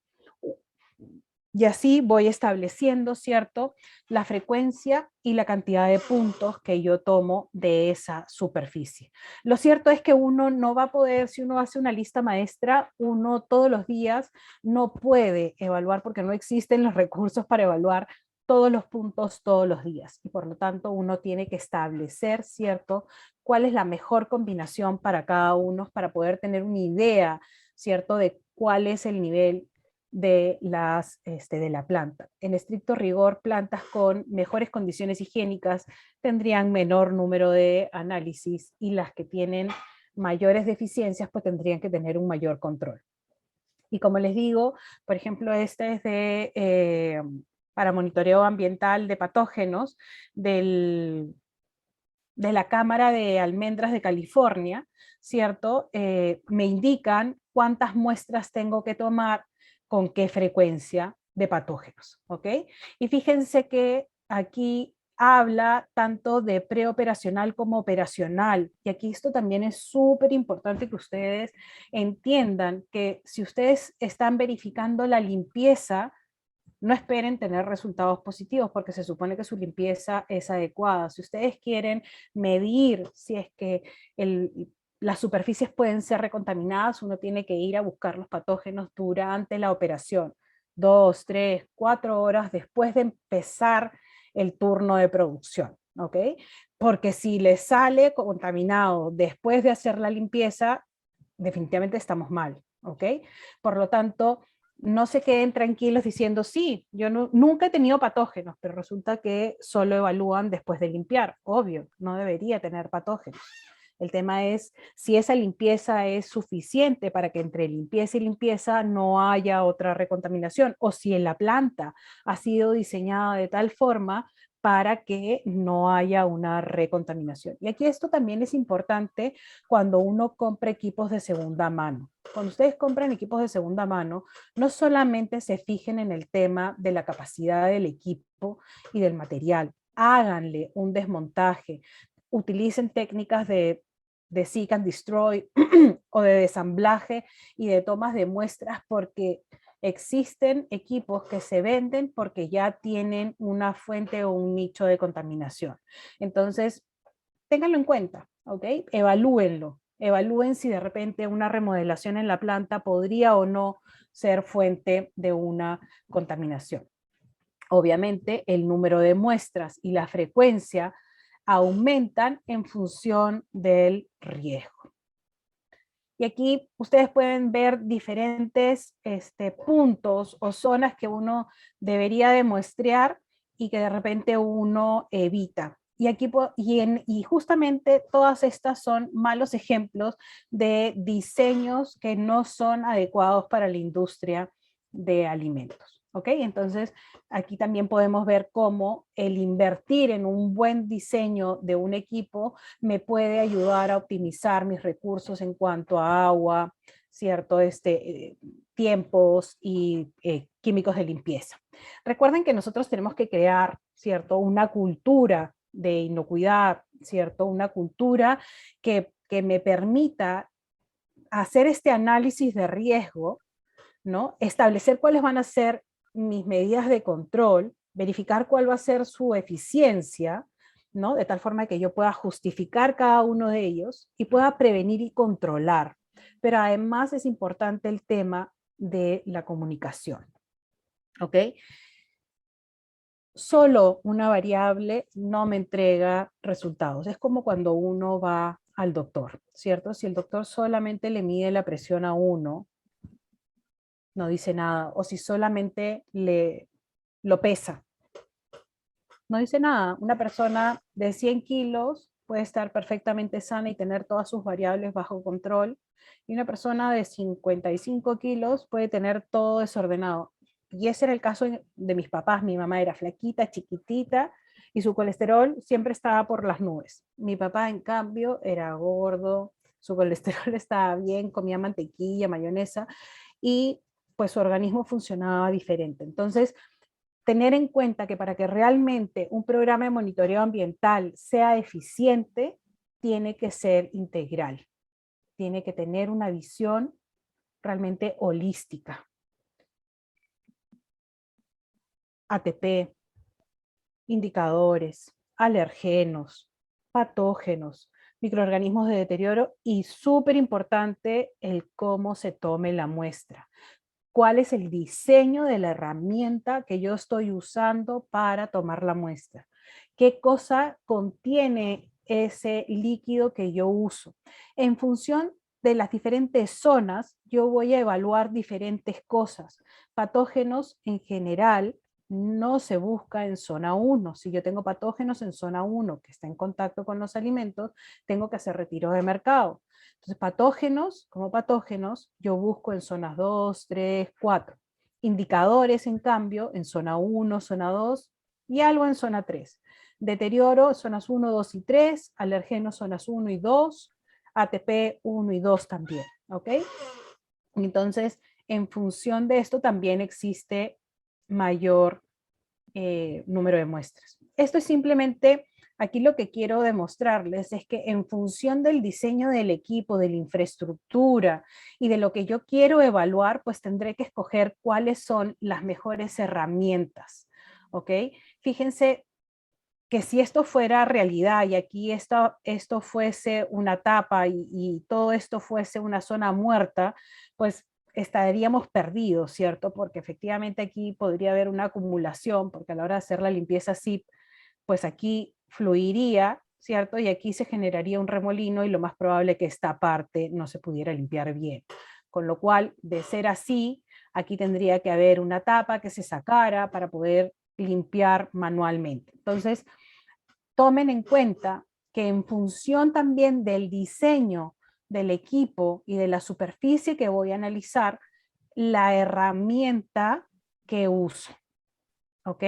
Y así voy estableciendo, ¿cierto?, la frecuencia y la cantidad de puntos que yo tomo de esa superficie. Lo cierto es que uno no va a poder, si uno hace una lista maestra, uno todos los días no puede evaluar porque no existen los recursos para evaluar todos los puntos todos los días. Y por lo tanto uno tiene que establecer, ¿cierto?, cuál es la mejor combinación para cada uno para poder tener una idea, ¿cierto?, de cuál es el nivel de la planta. En estricto rigor, plantas con mejores condiciones higiénicas tendrían menor número de análisis y las que tienen mayores deficiencias pues tendrían que tener un mayor control. Y como les digo, por ejemplo, este es para monitoreo ambiental de patógenos de la Cámara de Almendras de California, ¿cierto? Me indican cuántas muestras tengo que tomar con qué frecuencia de patógenos, ¿ok? Y fíjense que aquí habla tanto de preoperacional como operacional, y aquí esto también es súper importante que ustedes entiendan que si ustedes están verificando la limpieza, no esperen tener resultados positivos porque se supone que su limpieza es adecuada. Si ustedes quieren medir si es que las superficies pueden ser recontaminadas, uno tiene que ir a buscar los patógenos durante la operación, 2, 3, 4 horas después de empezar el turno de producción, ¿ok? Porque si les sale contaminado después de hacer la limpieza, definitivamente estamos mal, ¿ok? Por lo tanto, no se queden tranquilos diciendo, sí, yo nunca he tenido patógenos, pero resulta que solo evalúan después de limpiar. Obvio, no debería tener patógenos. El tema es si esa limpieza es suficiente para que entre limpieza y limpieza no haya otra recontaminación, o si en la planta ha sido diseñada de tal forma para que no haya una recontaminación. Y aquí esto también es importante cuando uno compra equipos de segunda mano. Cuando ustedes compran equipos de segunda mano, no solamente se fijen en el tema de la capacidad del equipo y del material, háganle un desmontaje, utilicen técnicas de seek and destroy o de desamblaje y de tomas de muestras porque Existen equipos que se venden porque ya tienen una fuente o un nicho de contaminación. Entonces, ténganlo en cuenta, ¿ok? Evalúenlo. Evalúen si de repente una remodelación en la planta podría o no ser fuente de una contaminación. Obviamente, el número de muestras y la frecuencia aumentan en función del riesgo. Y aquí ustedes pueden ver diferentes puntos o zonas que uno debería de muestrear y que de repente uno evita. Y, aquí, y justamente todas estas son malos ejemplos de diseños que no son adecuados para la industria de alimentos. ¿Ok? Entonces, aquí también podemos ver cómo el invertir en un buen diseño de un equipo me puede ayudar a optimizar mis recursos en cuanto a agua, ¿cierto? Tiempos y químicos de limpieza. Recuerden que nosotros tenemos que crear, ¿cierto? Una cultura de inocuidad, ¿cierto? Una cultura que me permita hacer este análisis de riesgo, ¿no? Establecer cuáles van a ser mis medidas de control, verificar cuál va a ser su eficiencia, ¿no? De tal forma que yo pueda justificar cada uno de ellos y pueda prevenir y controlar. Pero además es importante el tema de la comunicación. ¿Ok? Solo una variable no me entrega resultados. Es como cuando uno va al doctor, ¿cierto? Si el doctor solamente le mide la presión a uno, no dice nada. O si solamente lo pesa, no dice nada. Una persona de 100 kilos puede estar perfectamente sana y tener todas sus variables bajo control. Y una persona de 55 kilos puede tener todo desordenado. Y ese era el caso de mis papás. Mi mamá era flaquita, chiquitita, y su colesterol siempre estaba por las nubes. Mi papá, en cambio, era gordo, su colesterol estaba bien, comía mantequilla, mayonesa, y pues su organismo funcionaba diferente. Entonces, tener en cuenta que para que realmente un programa de monitoreo ambiental sea eficiente, tiene que ser integral, tiene que tener una visión realmente holística. ATP, indicadores, alergenos, patógenos, microorganismos de deterioro y súper importante el cómo se tome la muestra. ¿Cuál es el diseño de la herramienta que yo estoy usando para tomar la muestra? ¿Qué cosa contiene ese líquido que yo uso? En función de las diferentes zonas, yo voy a evaluar diferentes cosas. Patógenos en general no se busca en zona 1. Si yo tengo patógenos en zona 1 que está en contacto con los alimentos, tengo que hacer retiro de mercado. Entonces, patógenos, como patógenos, yo busco en zonas 2, 3, 4. Indicadores, en cambio, en zona 1, zona 2 y algo en zona 3. Deterioro, zonas 1, 2 y 3. Alergenos, zonas 1 y 2. ATP 1 y 2 también. ¿Ok? Entonces, en función de esto también existe mayor número de muestras. Esto es simplemente, aquí lo que quiero demostrarles es que en función del diseño del equipo, de la infraestructura y de lo que yo quiero evaluar, pues tendré que escoger cuáles son las mejores herramientas. ¿Ok? Fíjense que si esto fuera realidad y aquí esto fuese una tapa y todo esto fuese una zona muerta, pues estaríamos perdidos, ¿cierto? Porque efectivamente aquí podría haber una acumulación, porque a la hora de hacer la limpieza SIP, pues aquí fluiría, ¿cierto? Y aquí se generaría un remolino y lo más probable que esta parte no se pudiera limpiar bien. Con lo cual, de ser así, aquí tendría que haber una tapa que se sacara para poder limpiar manualmente. Entonces, tomen en cuenta que en función también del diseño del equipo y de la superficie que voy a analizar, la herramienta que uso. ¿Ok?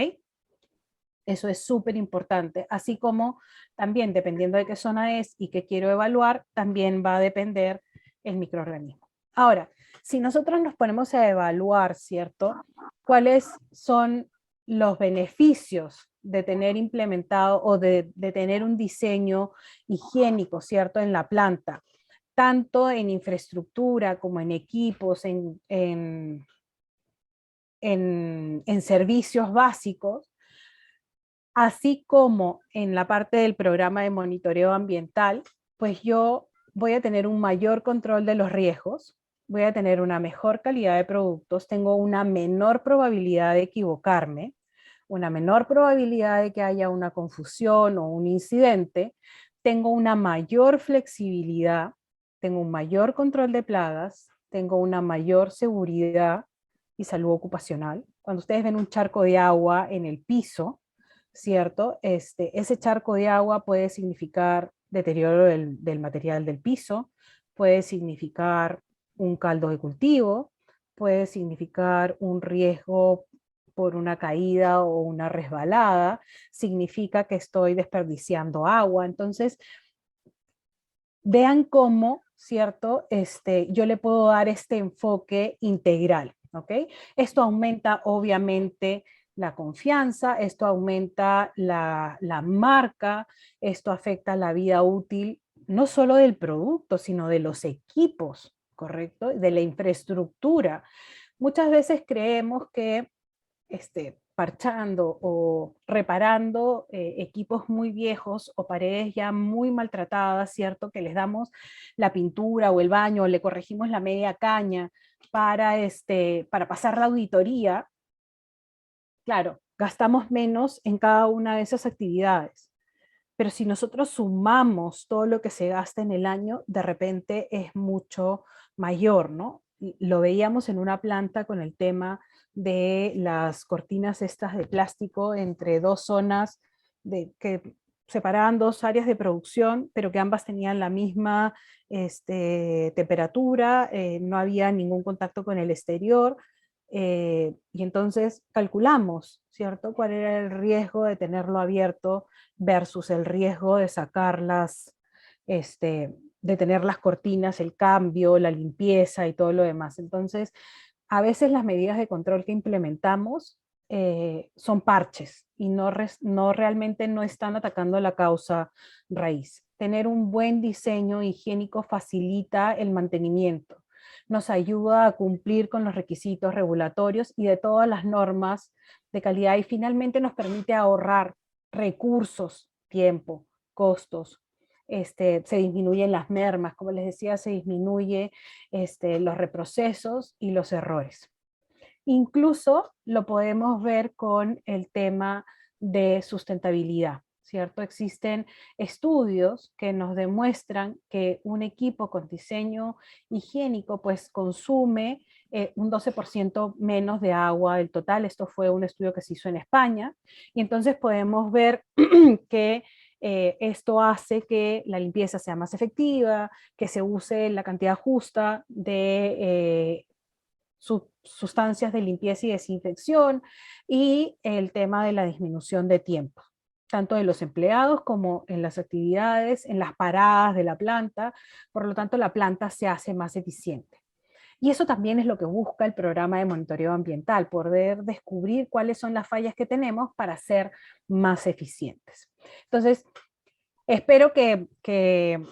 Eso es súper importante. Así como también, dependiendo de qué zona es y qué quiero evaluar, también va a depender el microorganismo. Ahora, si nosotros nos ponemos a evaluar, ¿cierto? ¿Cuáles son los beneficios de tener implementado o de tener un diseño higiénico, ¿cierto? En la planta, tanto en infraestructura como en equipos, en en servicios básicos, así como en la parte del programa de monitoreo ambiental, pues yo voy a tener un mayor control de los riesgos, voy a tener una mejor calidad de productos, tengo una menor probabilidad de equivocarme, una menor probabilidad de que haya una confusión o un incidente, tengo una mayor flexibilidad, tengo un mayor control de plagas, tengo una mayor seguridad y salud ocupacional. Cuando ustedes ven un charco de agua en el piso, ¿cierto? Ese charco de agua puede significar deterioro del material del piso, puede significar un caldo de cultivo, puede significar un riesgo por una caída o una resbalada, significa que estoy desperdiciando agua. Entonces, vean cómo, ¿cierto? Yo le puedo dar este enfoque integral, ¿ok? Esto aumenta obviamente la confianza, esto aumenta la marca, esto afecta la vida útil, no solo del producto, sino de los equipos, ¿correcto? De la infraestructura. Muchas veces creemos que parchando o reparando equipos muy viejos o paredes ya muy maltratadas, ¿cierto? Que les damos la pintura o el baño, o le corregimos la media caña para pasar la auditoría, claro, gastamos menos en cada una de esas actividades. Pero si nosotros sumamos todo lo que se gasta en el año, de repente es mucho mayor, ¿no? Lo veíamos en una planta con el tema de las cortinas estas de plástico entre dos zonas que separaban dos áreas de producción, pero que ambas tenían la misma temperatura, no había ningún contacto con el exterior, y entonces calculamos, ¿cierto? ¿Cuál era el riesgo de tenerlo abierto versus el riesgo de sacarlas, de tener las cortinas, el cambio, la limpieza y todo lo demás? Entonces, a veces las medidas de control que implementamos son parches y no realmente no están atacando la causa raíz. Tener un buen diseño higiénico facilita el mantenimiento, nos ayuda a cumplir con los requisitos regulatorios y de todas las normas de calidad, y finalmente nos permite ahorrar recursos, tiempo, costos. Se disminuyen las mermas, como les decía, se disminuye los reprocesos y los errores. Incluso lo podemos ver con el tema de sustentabilidad, ¿cierto? Existen estudios que nos demuestran que un equipo con diseño higiénico pues consume un 12% menos de agua del total. Esto fue un estudio que se hizo en España, y entonces podemos ver que esto hace que la limpieza sea más efectiva, que se use la cantidad justa de sustancias de limpieza y desinfección, y el tema de la disminución de tiempo, tanto de los empleados como en las actividades, en las paradas de la planta. Por lo tanto, la planta se hace más eficiente. Y eso también es lo que busca el programa de monitoreo ambiental, poder descubrir cuáles son las fallas que tenemos para ser más eficientes. Entonces, espero que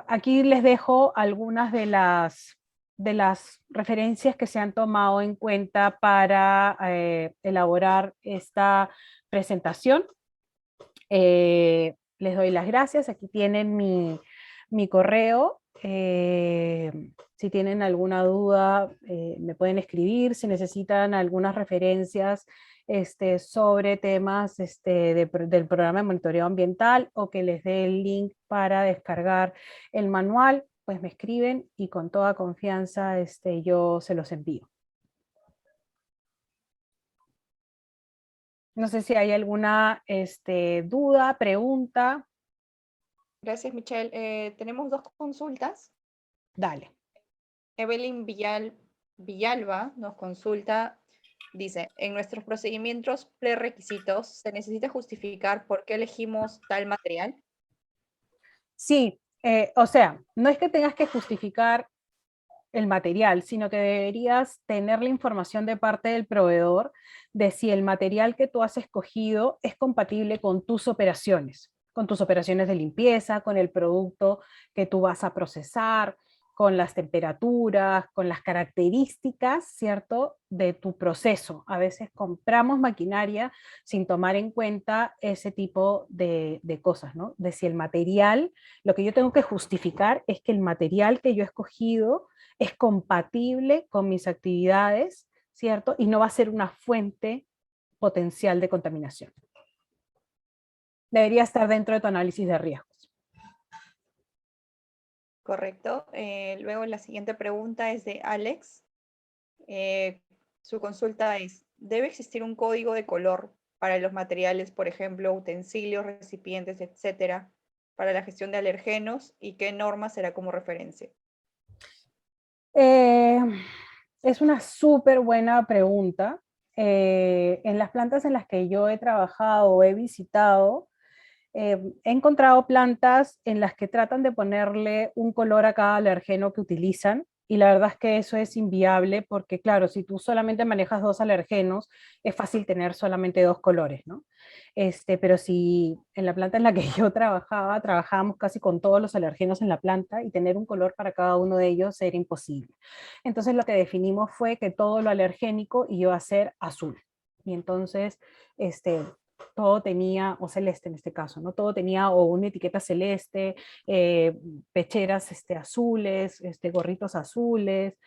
aquí les dejo algunas de las referencias que se han tomado en cuenta para elaborar esta presentación. Les doy las gracias. Aquí tienen mi correo. Si tienen alguna duda, me pueden escribir. Si necesitan algunas referencias sobre temas del programa de monitoreo ambiental, o que les dé el link para descargar el manual, pues me escriben y con toda confianza yo se los envío. No sé si hay alguna duda, pregunta. Gracias, Michelle. Tenemos dos consultas. Dale. Evelyn Villalba nos consulta, dice, en nuestros procedimientos prerequisitos, ¿se necesita justificar por qué elegimos tal material? Sí, o sea, no es que tengas que justificar el material, sino que deberías tener la información de parte del proveedor de si el material que tú has escogido es compatible con tus operaciones de limpieza, con el producto que tú vas a procesar, con las temperaturas, con las características, ¿cierto?, de tu proceso. A veces compramos maquinaria sin tomar en cuenta ese tipo de cosas, ¿no? De si el material, lo que yo tengo que justificar es que el material que yo he escogido es compatible con mis actividades, ¿cierto? Y no va a ser una fuente potencial de contaminación. Debería estar dentro de tu análisis de riesgos. Correcto. Luego la siguiente pregunta es de Alex. Su consulta es, ¿debe existir un código de color para los materiales, por ejemplo, utensilios, recipientes, etcétera, para la gestión de alergenos? ¿Y qué norma será como referencia? Es una súper buena pregunta. En las plantas en las que yo he trabajado o he visitado, he encontrado plantas en las que tratan de ponerle un color a cada alergeno que utilizan, y la verdad es que eso es inviable porque, claro, si tú solamente manejas 2 alergenos, es fácil tener solamente 2 colores, ¿no? Pero si en la planta en la que yo trabajábamos casi con todos los alergenos en la planta, y tener un color para cada uno de ellos era imposible. Entonces lo que definimos fue que todo lo alergénico iba a ser azul. Y entonces, todo tenía, o celeste en este caso, ¿no? Todo tenía o una etiqueta celeste, pecheras azules, gorritos azules,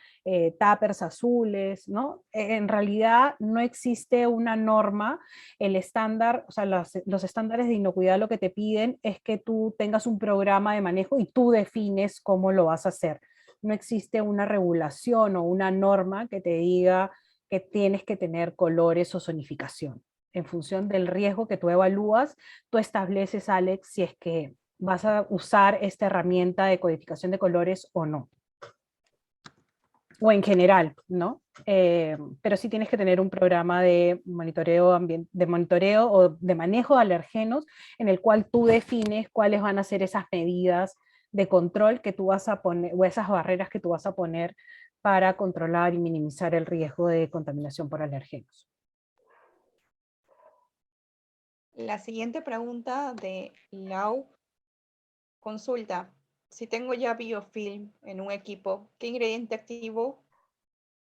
tuppers azules, ¿no? En realidad no existe una norma. El estándar, o sea, los estándares de inocuidad lo que te piden es que tú tengas un programa de manejo y tú defines cómo lo vas a hacer. No existe una regulación o una norma que te diga que tienes que tener colores o zonificación. En función del riesgo que tú evalúas, tú estableces, Alex, si es que vas a usar esta herramienta de codificación de colores o no. O en general, ¿no? Pero sí tienes que tener un programa de monitoreo o de manejo de alergenos en el cual tú defines cuáles van a ser esas medidas de control que tú vas a poner, o esas barreras que tú vas a poner para controlar y minimizar el riesgo de contaminación por alergenos. La siguiente pregunta de Lau consulta, si tengo ya biofilm en un equipo, ¿qué ingrediente activo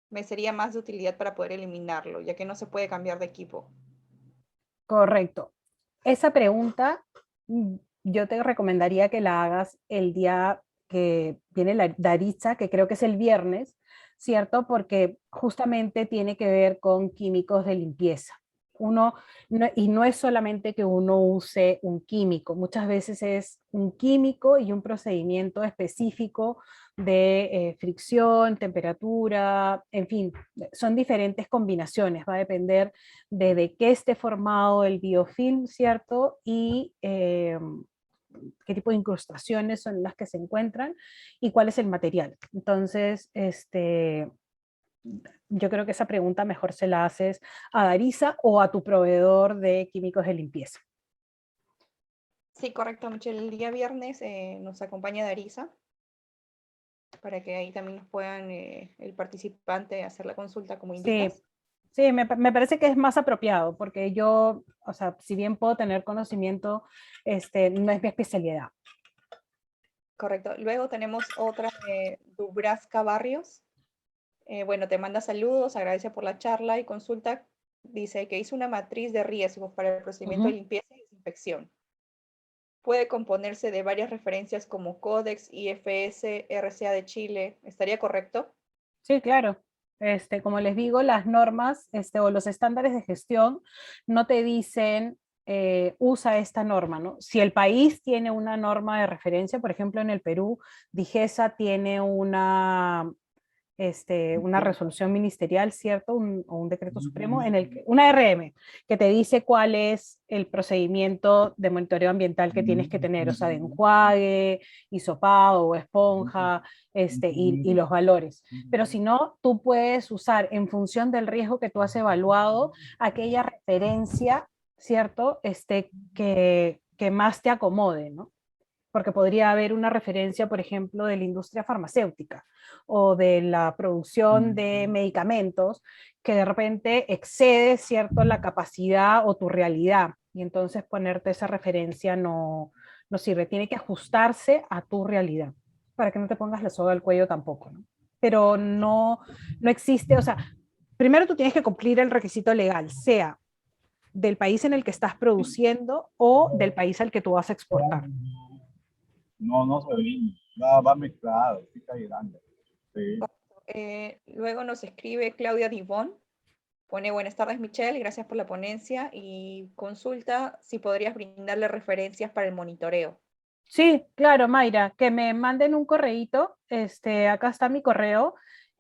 me sería más de utilidad para poder eliminarlo, ya que no se puede cambiar de equipo? Correcto. Esa pregunta yo te recomendaría que la hagas el día que viene la Daritza, que creo que es el viernes, ¿cierto? Porque justamente tiene que ver con químicos de limpieza. Y no es solamente que uno use un químico, muchas veces es un químico y un procedimiento específico de fricción, temperatura, en fin, son diferentes combinaciones, va a depender de qué esté formado el biofilm, ¿cierto? Y qué tipo de incrustaciones son las que se encuentran y cuál es el material. Entonces, yo creo que esa pregunta mejor se la haces a Darisa o a tu proveedor de químicos de limpieza. Sí, correcto, Michelle. El día viernes nos acompaña Darisa para que ahí también nos puedan el participante hacer la consulta como indicas. Sí, sí, me parece que es más apropiado porque yo, o sea, si bien puedo tener conocimiento, no es mi especialidad. Correcto. Luego tenemos otra de Dubraska Barrios. Bueno, te manda saludos, agradece por la charla y consulta. Dice que hizo una matriz de riesgos para el procedimiento de limpieza y desinfección. Puede componerse de varias referencias como Codex, IFS, RCA de Chile. ¿Estaría correcto? Sí, claro. Como les digo, las normas o los estándares de gestión no te dicen usa esta norma, ¿no? Si el país tiene una norma de referencia, por ejemplo, en el Perú, DIGESA tiene una resolución ministerial, ¿cierto? O un decreto supremo, una RM, que te dice cuál es el procedimiento de monitoreo ambiental que tienes que tener, o sea, de enjuague, hisopado o esponja, y los valores. Pero si no, tú puedes usar en función del riesgo que tú has evaluado, aquella referencia, ¿cierto? Que más te acomode, ¿no? Porque podría haber una referencia, por ejemplo, de la industria farmacéutica o de la producción de medicamentos que de repente excede, ¿cierto?, la capacidad o tu realidad. Y entonces ponerte esa referencia no sirve, tiene que ajustarse a tu realidad. para que no te pongas la soga al cuello tampoco, ¿no? Pero no existe, o sea, primero tú tienes que cumplir el requisito legal, sea del país en el que estás produciendo o del país al que tú vas a exportar. No, no se ve. Va mezclado, chica y grande. Sí. Luego nos escribe Claudia Divón. Pone buenas tardes, Michelle, gracias por la ponencia y consulta si podrías brindarle referencias para el monitoreo. Sí, claro, Mayra, que me manden un correíto, acá está mi correo,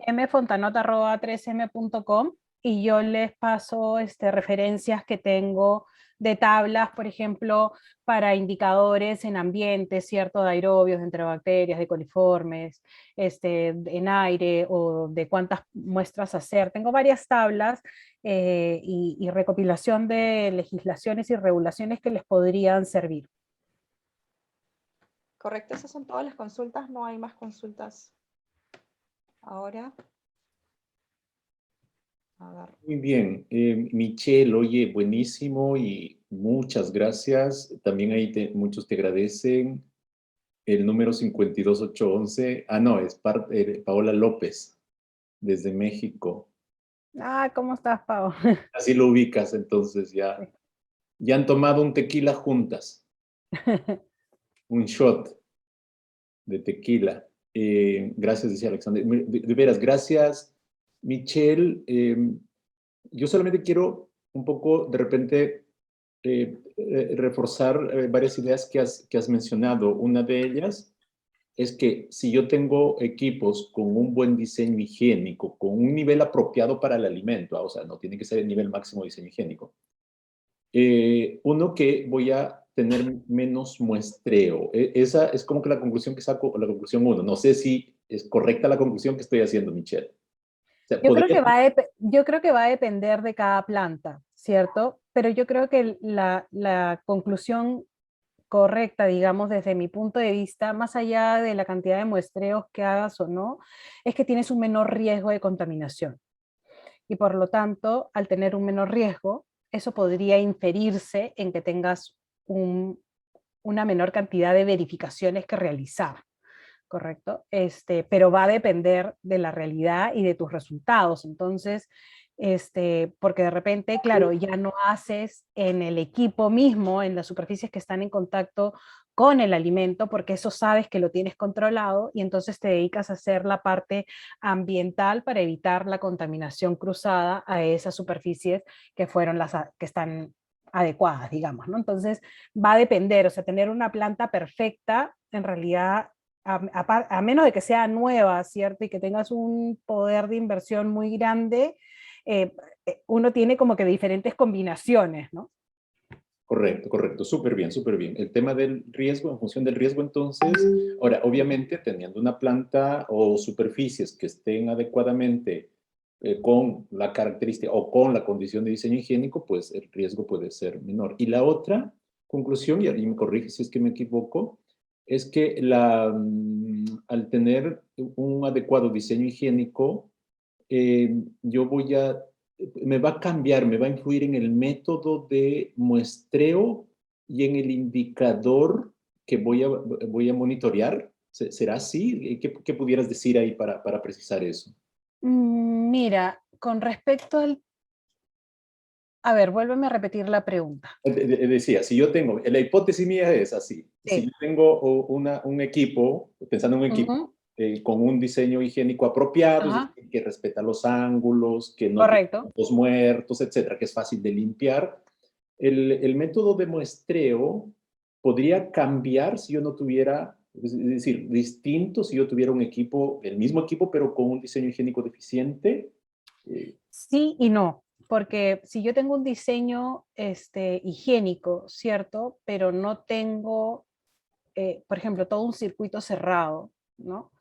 mfontanota@3m.com, y yo les paso referencias que tengo de tablas, por ejemplo, para indicadores en ambientes, ¿cierto? De aerobios, de enterobacterias, de coliformes, en aire, o de cuántas muestras hacer. Tengo varias tablas y recopilación de legislaciones y regulaciones que les podrían servir. Correcto, esas son todas las consultas, no hay más consultas ahora. A ver. Muy bien, Michelle, oye, buenísimo y muchas gracias. También ahí muchos te agradecen. El número 52811, no, es Paola López, desde México. Ah, ¿cómo estás, Pau? Así lo ubicas, entonces ya han tomado un tequila juntas, un shot de tequila. Gracias, decía Alexander. De veras, gracias, Michelle. Yo solamente quiero un poco, de repente, reforzar varias ideas que has mencionado. Una de ellas es que si yo tengo equipos con un buen diseño higiénico, con un nivel apropiado para el alimento, o sea, no tiene que ser el nivel máximo de diseño higiénico, uno, que voy a tener menos muestreo. Esa es como que la conclusión que saco, la conclusión uno. No sé si es correcta la conclusión que estoy haciendo, Michelle. O sea, Yo creo que va a depender de cada planta, ¿cierto? Pero yo creo que la conclusión correcta, digamos, desde mi punto de vista, más allá de la cantidad de muestreos que hagas o no, es que tienes un menor riesgo de contaminación. Y por lo tanto, al tener un menor riesgo, eso podría inferirse en que tengas una menor cantidad de verificaciones que realizar. ¿Correcto? Pero va a depender de la realidad y de tus resultados. Entonces, porque de repente, claro, ya no haces en el equipo mismo, en las superficies que están en contacto con el alimento, porque eso sabes que lo tienes controlado, y entonces te dedicas a hacer la parte ambiental para evitar la contaminación cruzada a esas superficies que fueron que están adecuadas, digamos, ¿no? Entonces, va a depender, o sea, tener una planta perfecta, en realidad, a menos de que sea nueva, ¿cierto? Y que tengas un poder de inversión muy grande, uno tiene como que diferentes combinaciones, ¿no? Correcto, correcto, súper bien, súper bien. El tema del riesgo, en función del riesgo, entonces, ahora, obviamente, teniendo una planta o superficies que estén adecuadamente con la característica o con la condición de diseño higiénico, pues el riesgo puede ser menor. Y la otra conclusión, y me corrige si es que me equivoco, es que al tener un adecuado diseño higiénico, yo me va a cambiar, me va a influir en el método de muestreo y en el indicador que voy a monitorear. ¿Será así? ¿Qué pudieras decir ahí para precisar eso? Mira, con respecto al... A ver, vuélveme a repetir la pregunta. Decía, si yo tengo, la hipótesis mía es así, Sí. si yo tengo un equipo, pensando en un equipo, con un diseño higiénico apropiado, es decir, que respeta los ángulos, que no tiene Correcto. puntos muertos, etcétera, que es fácil de limpiar, el método de muestreo podría cambiar si yo no tuviera, es decir, distinto si yo tuviera un equipo, el mismo equipo, pero con un diseño higiénico deficiente. Sí y no, porque si yo tengo un diseño higiénico, ¿cierto? Pero no tengo, por ejemplo, todo un circuito cerrado, ¿no?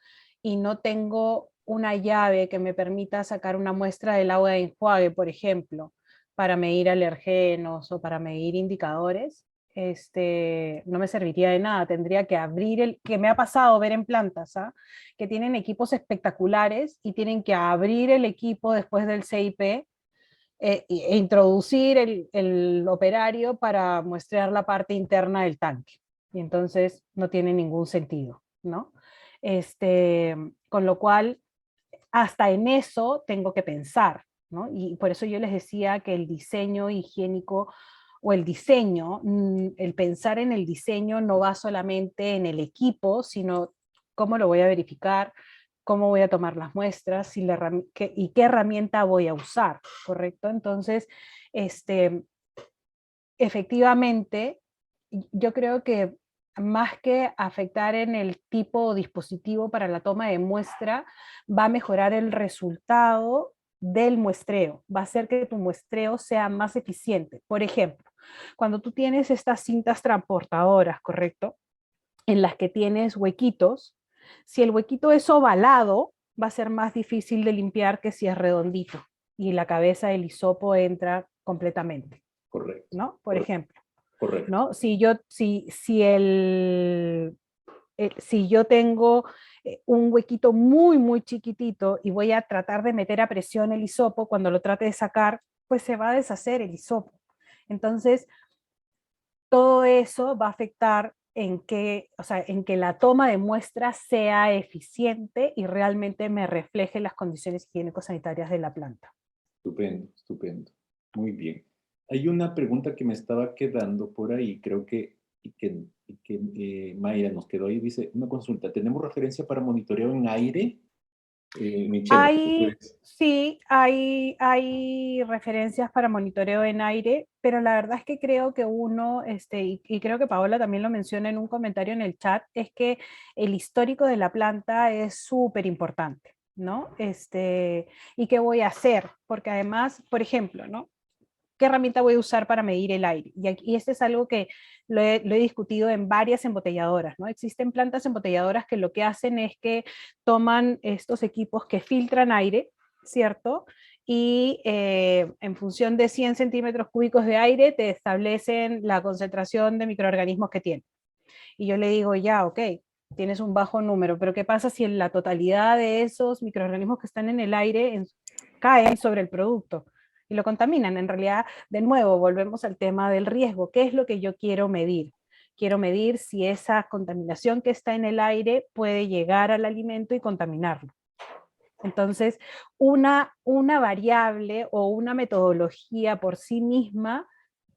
Y no tengo una llave que me permita sacar una muestra del agua de enjuague, por ejemplo, para medir alergenos o para medir indicadores, no me serviría de nada. Tendría que abrir que me ha pasado ver en plantas, ¿ah? Que tienen equipos espectaculares y tienen que abrir el equipo después del CIP, e introducir el operario para muestrear la parte interna del tanque. Y entonces no tiene ningún sentido, ¿no? Con lo cual, hasta en eso tengo que pensar, ¿no? Y por eso yo les decía que el diseño higiénico o el diseño, el pensar en el diseño no va solamente en el equipo, sino cómo lo voy a verificar, cómo voy a tomar las muestras y qué herramienta voy a usar, ¿correcto? Entonces, efectivamente, yo creo que más que afectar en el tipo o dispositivo para la toma de muestra, va a mejorar el resultado del muestreo, va a hacer que tu muestreo sea más eficiente. Por ejemplo, cuando tú tienes estas cintas transportadoras, ¿correcto? En las que tienes huequitos, si el huequito es ovalado, va a ser más difícil de limpiar que si es redondito y la cabeza del hisopo entra completamente, Correcto. ¿no? Por ejemplo. Correcto. ¿No? Si yo tengo un huequito muy, muy chiquitito y voy a tratar de meter a presión el hisopo, cuando lo trate de sacar, pues se va a deshacer el hisopo. Entonces, todo eso va a afectar en que la toma de muestras sea eficiente y realmente me refleje las condiciones higiénico-sanitarias de la planta. Estupendo, estupendo. Muy bien. Hay una pregunta que me estaba quedando por ahí, creo que, Mayra nos quedó ahí, dice, una consulta, ¿tenemos referencia para monitoreo en aire? Michelle, Sí, hay referencias para monitoreo en aire, pero la verdad es que creo que y creo que Paola también lo menciona en un comentario en el chat, es que el histórico de la planta es súper importante, ¿no? ¿Y qué voy a hacer? Porque además, por ejemplo, ¿no? ¿Qué herramienta voy a usar para medir el aire? Y este es algo que lo he discutido en varias embotelladoras, ¿no? Existen plantas embotelladoras que lo que hacen es que toman estos equipos que filtran aire, ¿cierto? Y en función de 100 centímetros cúbicos de aire te establecen la concentración de microorganismos que tiene. Y yo le digo, ya, ok, tienes un bajo número, pero ¿qué pasa si en la totalidad de esos microorganismos que están en el aire caen sobre el producto y lo contaminan? En realidad, de nuevo, volvemos al tema del riesgo. ¿Qué es lo que yo quiero medir? Quiero medir si esa contaminación que está en el aire puede llegar al alimento y contaminarlo. Entonces, una variable o una metodología por sí misma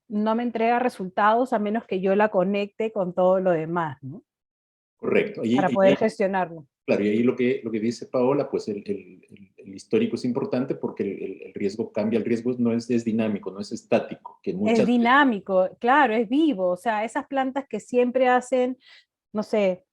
no me entrega resultados a menos que yo la conecte con todo lo demás, ¿no? correcto. Para poder gestionarlo. Claro, y ahí lo que dice Paola, pues el histórico es importante porque el riesgo cambia, el riesgo no es dinámico, no es estático. Que muchas es dinámico, claro, es vivo, o sea, esas plantas que siempre hacen, no sé,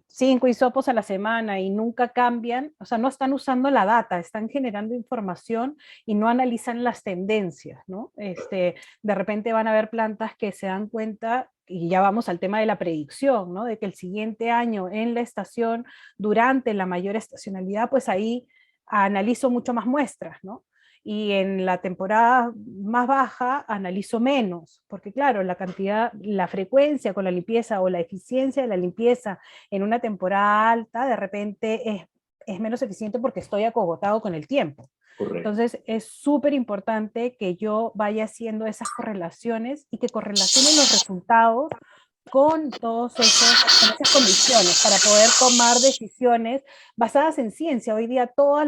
5 hisopos a la semana y nunca cambian, o sea, no están usando la data, están generando información y no analizan las tendencias, ¿no? De repente van a haber plantas que se dan cuenta, y ya vamos al tema de la predicción, ¿no? De que el siguiente año en la estación, durante la mayor estacionalidad, pues ahí analizo mucho más muestras, ¿no? Y en la temporada más baja analizo menos, porque claro, la frecuencia con la limpieza o la eficiencia de la limpieza en una temporada alta de repente es menos eficiente porque estoy acogotado con el tiempo. Correcto. Entonces es súper importante que yo vaya haciendo esas correlaciones y que correlacione los resultados con con esas condiciones para poder tomar decisiones basadas en ciencia. Hoy día todos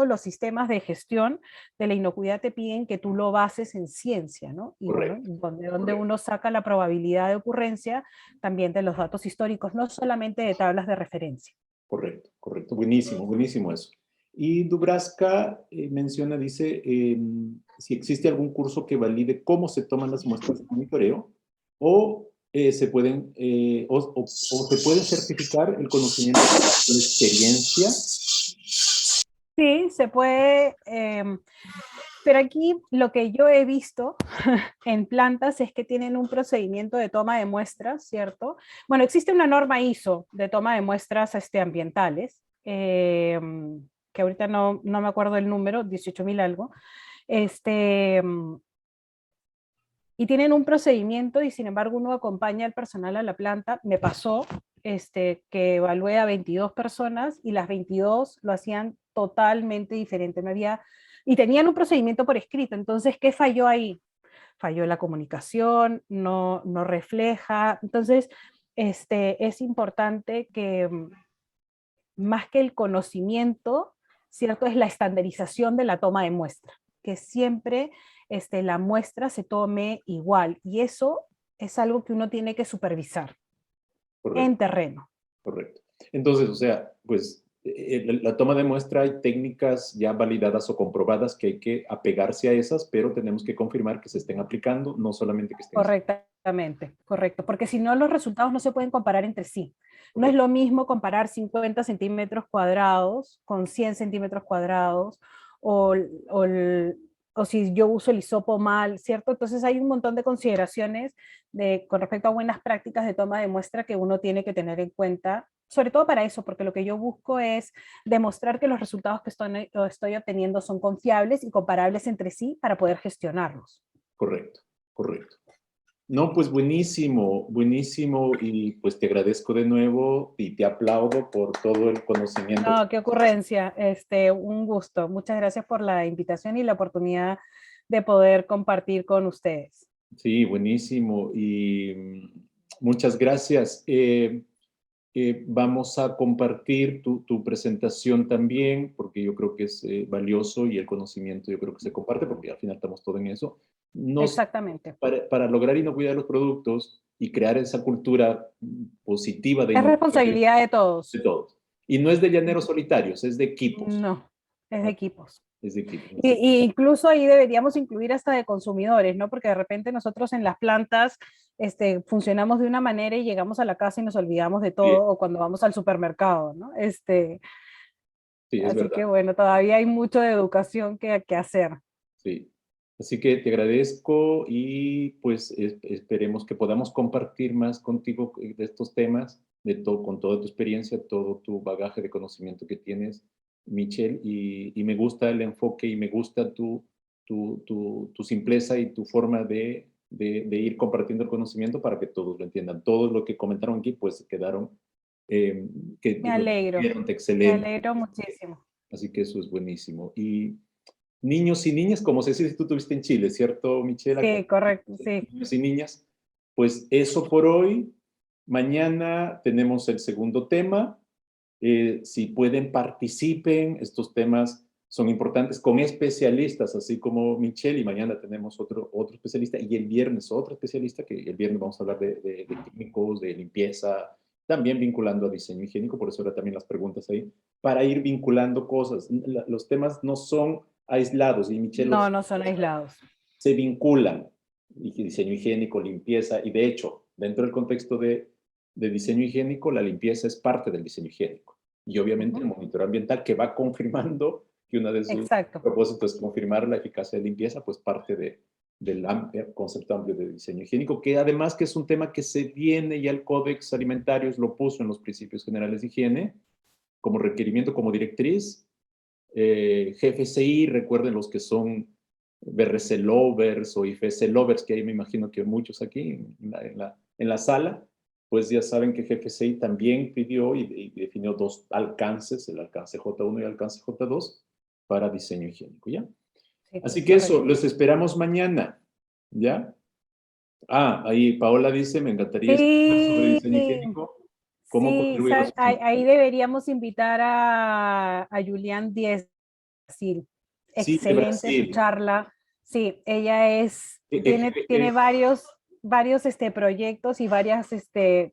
los sistemas de gestión de la inocuidad te piden que tú lo bases en ciencia, ¿no? Y Correcto. bueno, donde uno saca la probabilidad de ocurrencia también de los datos históricos, no solamente de tablas de referencia. Correcto, correcto. Buenísimo, buenísimo eso. Y Dubraska menciona, dice, si existe algún curso que valide cómo se toman las muestras de monitoreo o se pueden certificar el conocimiento de la experiencia. Sí, se puede, pero aquí lo que yo he visto en plantas es que tienen un procedimiento de toma de muestras, ¿cierto? Bueno, existe una norma ISO de toma de muestras ambientales, que ahorita no me acuerdo el número, 18.000 algo, y tienen un procedimiento y sin embargo uno acompaña al personal a la planta. Me pasó que evalué a 22 personas y las 22 lo hacían totalmente diferente. Y tenían un procedimiento por escrito, entonces, ¿qué falló ahí? Falló la comunicación, no refleja. Entonces, es importante más que el conocimiento, ¿cierto? Es la estandarización de la toma de muestra, que siempre la muestra se tome igual, y eso es algo que uno tiene que supervisar en terreno. Correcto. Entonces, o sea, pues la toma de muestra, hay técnicas ya validadas o comprobadas que hay que apegarse a esas, pero tenemos que confirmar que se estén aplicando, no solamente que estén... Correctamente, correcto, porque si no los resultados no se pueden comparar entre sí. No es lo mismo comparar 50 centímetros cuadrados con 100 centímetros cuadrados, o si yo uso el hisopo mal, ¿cierto? Entonces hay un montón de consideraciones con respecto a buenas prácticas de toma de muestra que uno tiene que tener en cuenta, sobre todo para eso, porque lo que yo busco es demostrar que los resultados que estoy obteniendo son confiables y comparables entre sí para poder gestionarlos. Correcto, correcto. No, pues buenísimo, buenísimo, y pues te agradezco de nuevo y te aplaudo por todo el conocimiento. No, qué ocurrencia, un gusto. Muchas gracias por la invitación y la oportunidad de poder compartir con ustedes. Sí, buenísimo, y muchas gracias. Vamos a compartir tu presentación también, porque yo creo que es valioso, y el conocimiento yo creo que se comparte, porque al final estamos todos en eso. Exactamente. Para lograr inocuidad de los productos y crear esa cultura positiva de Es responsabilidad de todos. De todos. Y no es de llaneros solitarios, es de equipos. No, es de equipos. Es de equipos. Y incluso ahí deberíamos incluir hasta de consumidores, ¿no? Porque de repente nosotros en las plantas funcionamos de una manera y llegamos a la casa y nos olvidamos de todo, sí, o cuando vamos al supermercado, ¿no? Sí, es así verdad. que bueno, todavía hay mucho de educación que hacer. Sí. Así que te agradezco, y pues esperemos que podamos compartir más contigo de estos temas, con toda tu experiencia, todo tu bagaje de conocimiento que tienes, Michelle, y me gusta el enfoque, y me gusta tu simpleza y tu forma de ir compartiendo el conocimiento para que todos lo entiendan. Todo lo que comentaron aquí pues quedaron me alegro, excelente. Me alegro muchísimo. Así que eso es buenísimo. Y niños y niñas, como sé si tú tuviste en Chile, ¿cierto, Michelle? Sí, correcto, sí. Niños y niñas, pues eso por hoy. Mañana tenemos el segundo tema. Si pueden, participen. Estos temas son importantes, con especialistas, así como Michelle, y mañana tenemos otro especialista, y el viernes otro especialista, que el viernes vamos a hablar de químicos, de limpieza, también vinculando a diseño higiénico, por eso ahora también las preguntas ahí, para ir vinculando cosas. Los temas no son aislados, y Michelle... No son aislados. Se vinculan, diseño higiénico, limpieza, y de hecho, dentro del contexto de diseño higiénico, la limpieza es parte del diseño higiénico. Y obviamente el monitoreo ambiental, que va confirmando que una de sus propósitos es confirmar la eficacia de limpieza, pues parte del concepto amplio de diseño higiénico, que además que es un tema que se viene, ya el Códex Alimentarios lo puso en los principios generales de higiene, como requerimiento, como directriz. GFCI, recuerden los que son BRC Lovers o IFC Lovers, que ahí me imagino que muchos aquí en la sala, pues ya saben que GFCI también pidió y definió dos alcances, el alcance J1 y el alcance J2, para diseño higiénico, ¿ya? Sí, así que eso, los esperamos mañana, ¿ya? Ahí Paola dice, me encantaría escuchar sobre diseño higiénico. ¿Cómo contribuye a los... ahí deberíamos invitar a Julián Díez. Excelente su charla. Sí, ella tiene varios proyectos y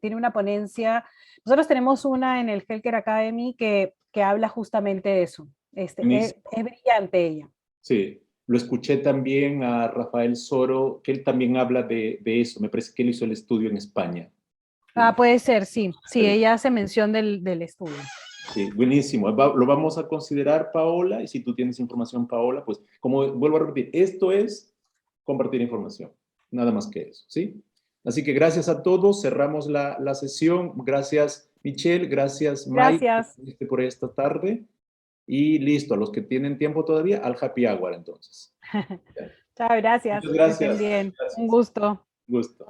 tiene una ponencia. Nosotros tenemos una en el Healthcare Academy que habla justamente de eso. Es brillante ella. Sí, lo escuché también a Rafael Soro, que él también habla de eso. Me parece que él hizo el estudio en España. Puede ser, sí. Sí, ella hace mención del estudio. Sí, buenísimo. Lo vamos a considerar, Paola, y si tú tienes información, Paola, pues como vuelvo a repetir, esto es compartir información, nada más que eso, ¿sí? Así que gracias a todos, cerramos la sesión. Gracias, Michelle, gracias, Mike, por esta tarde, y listo, a los que tienen tiempo todavía, al happy hour entonces. Chao, gracias. Muchas gracias. Que estén bien. Gracias. Un gusto. Un gusto.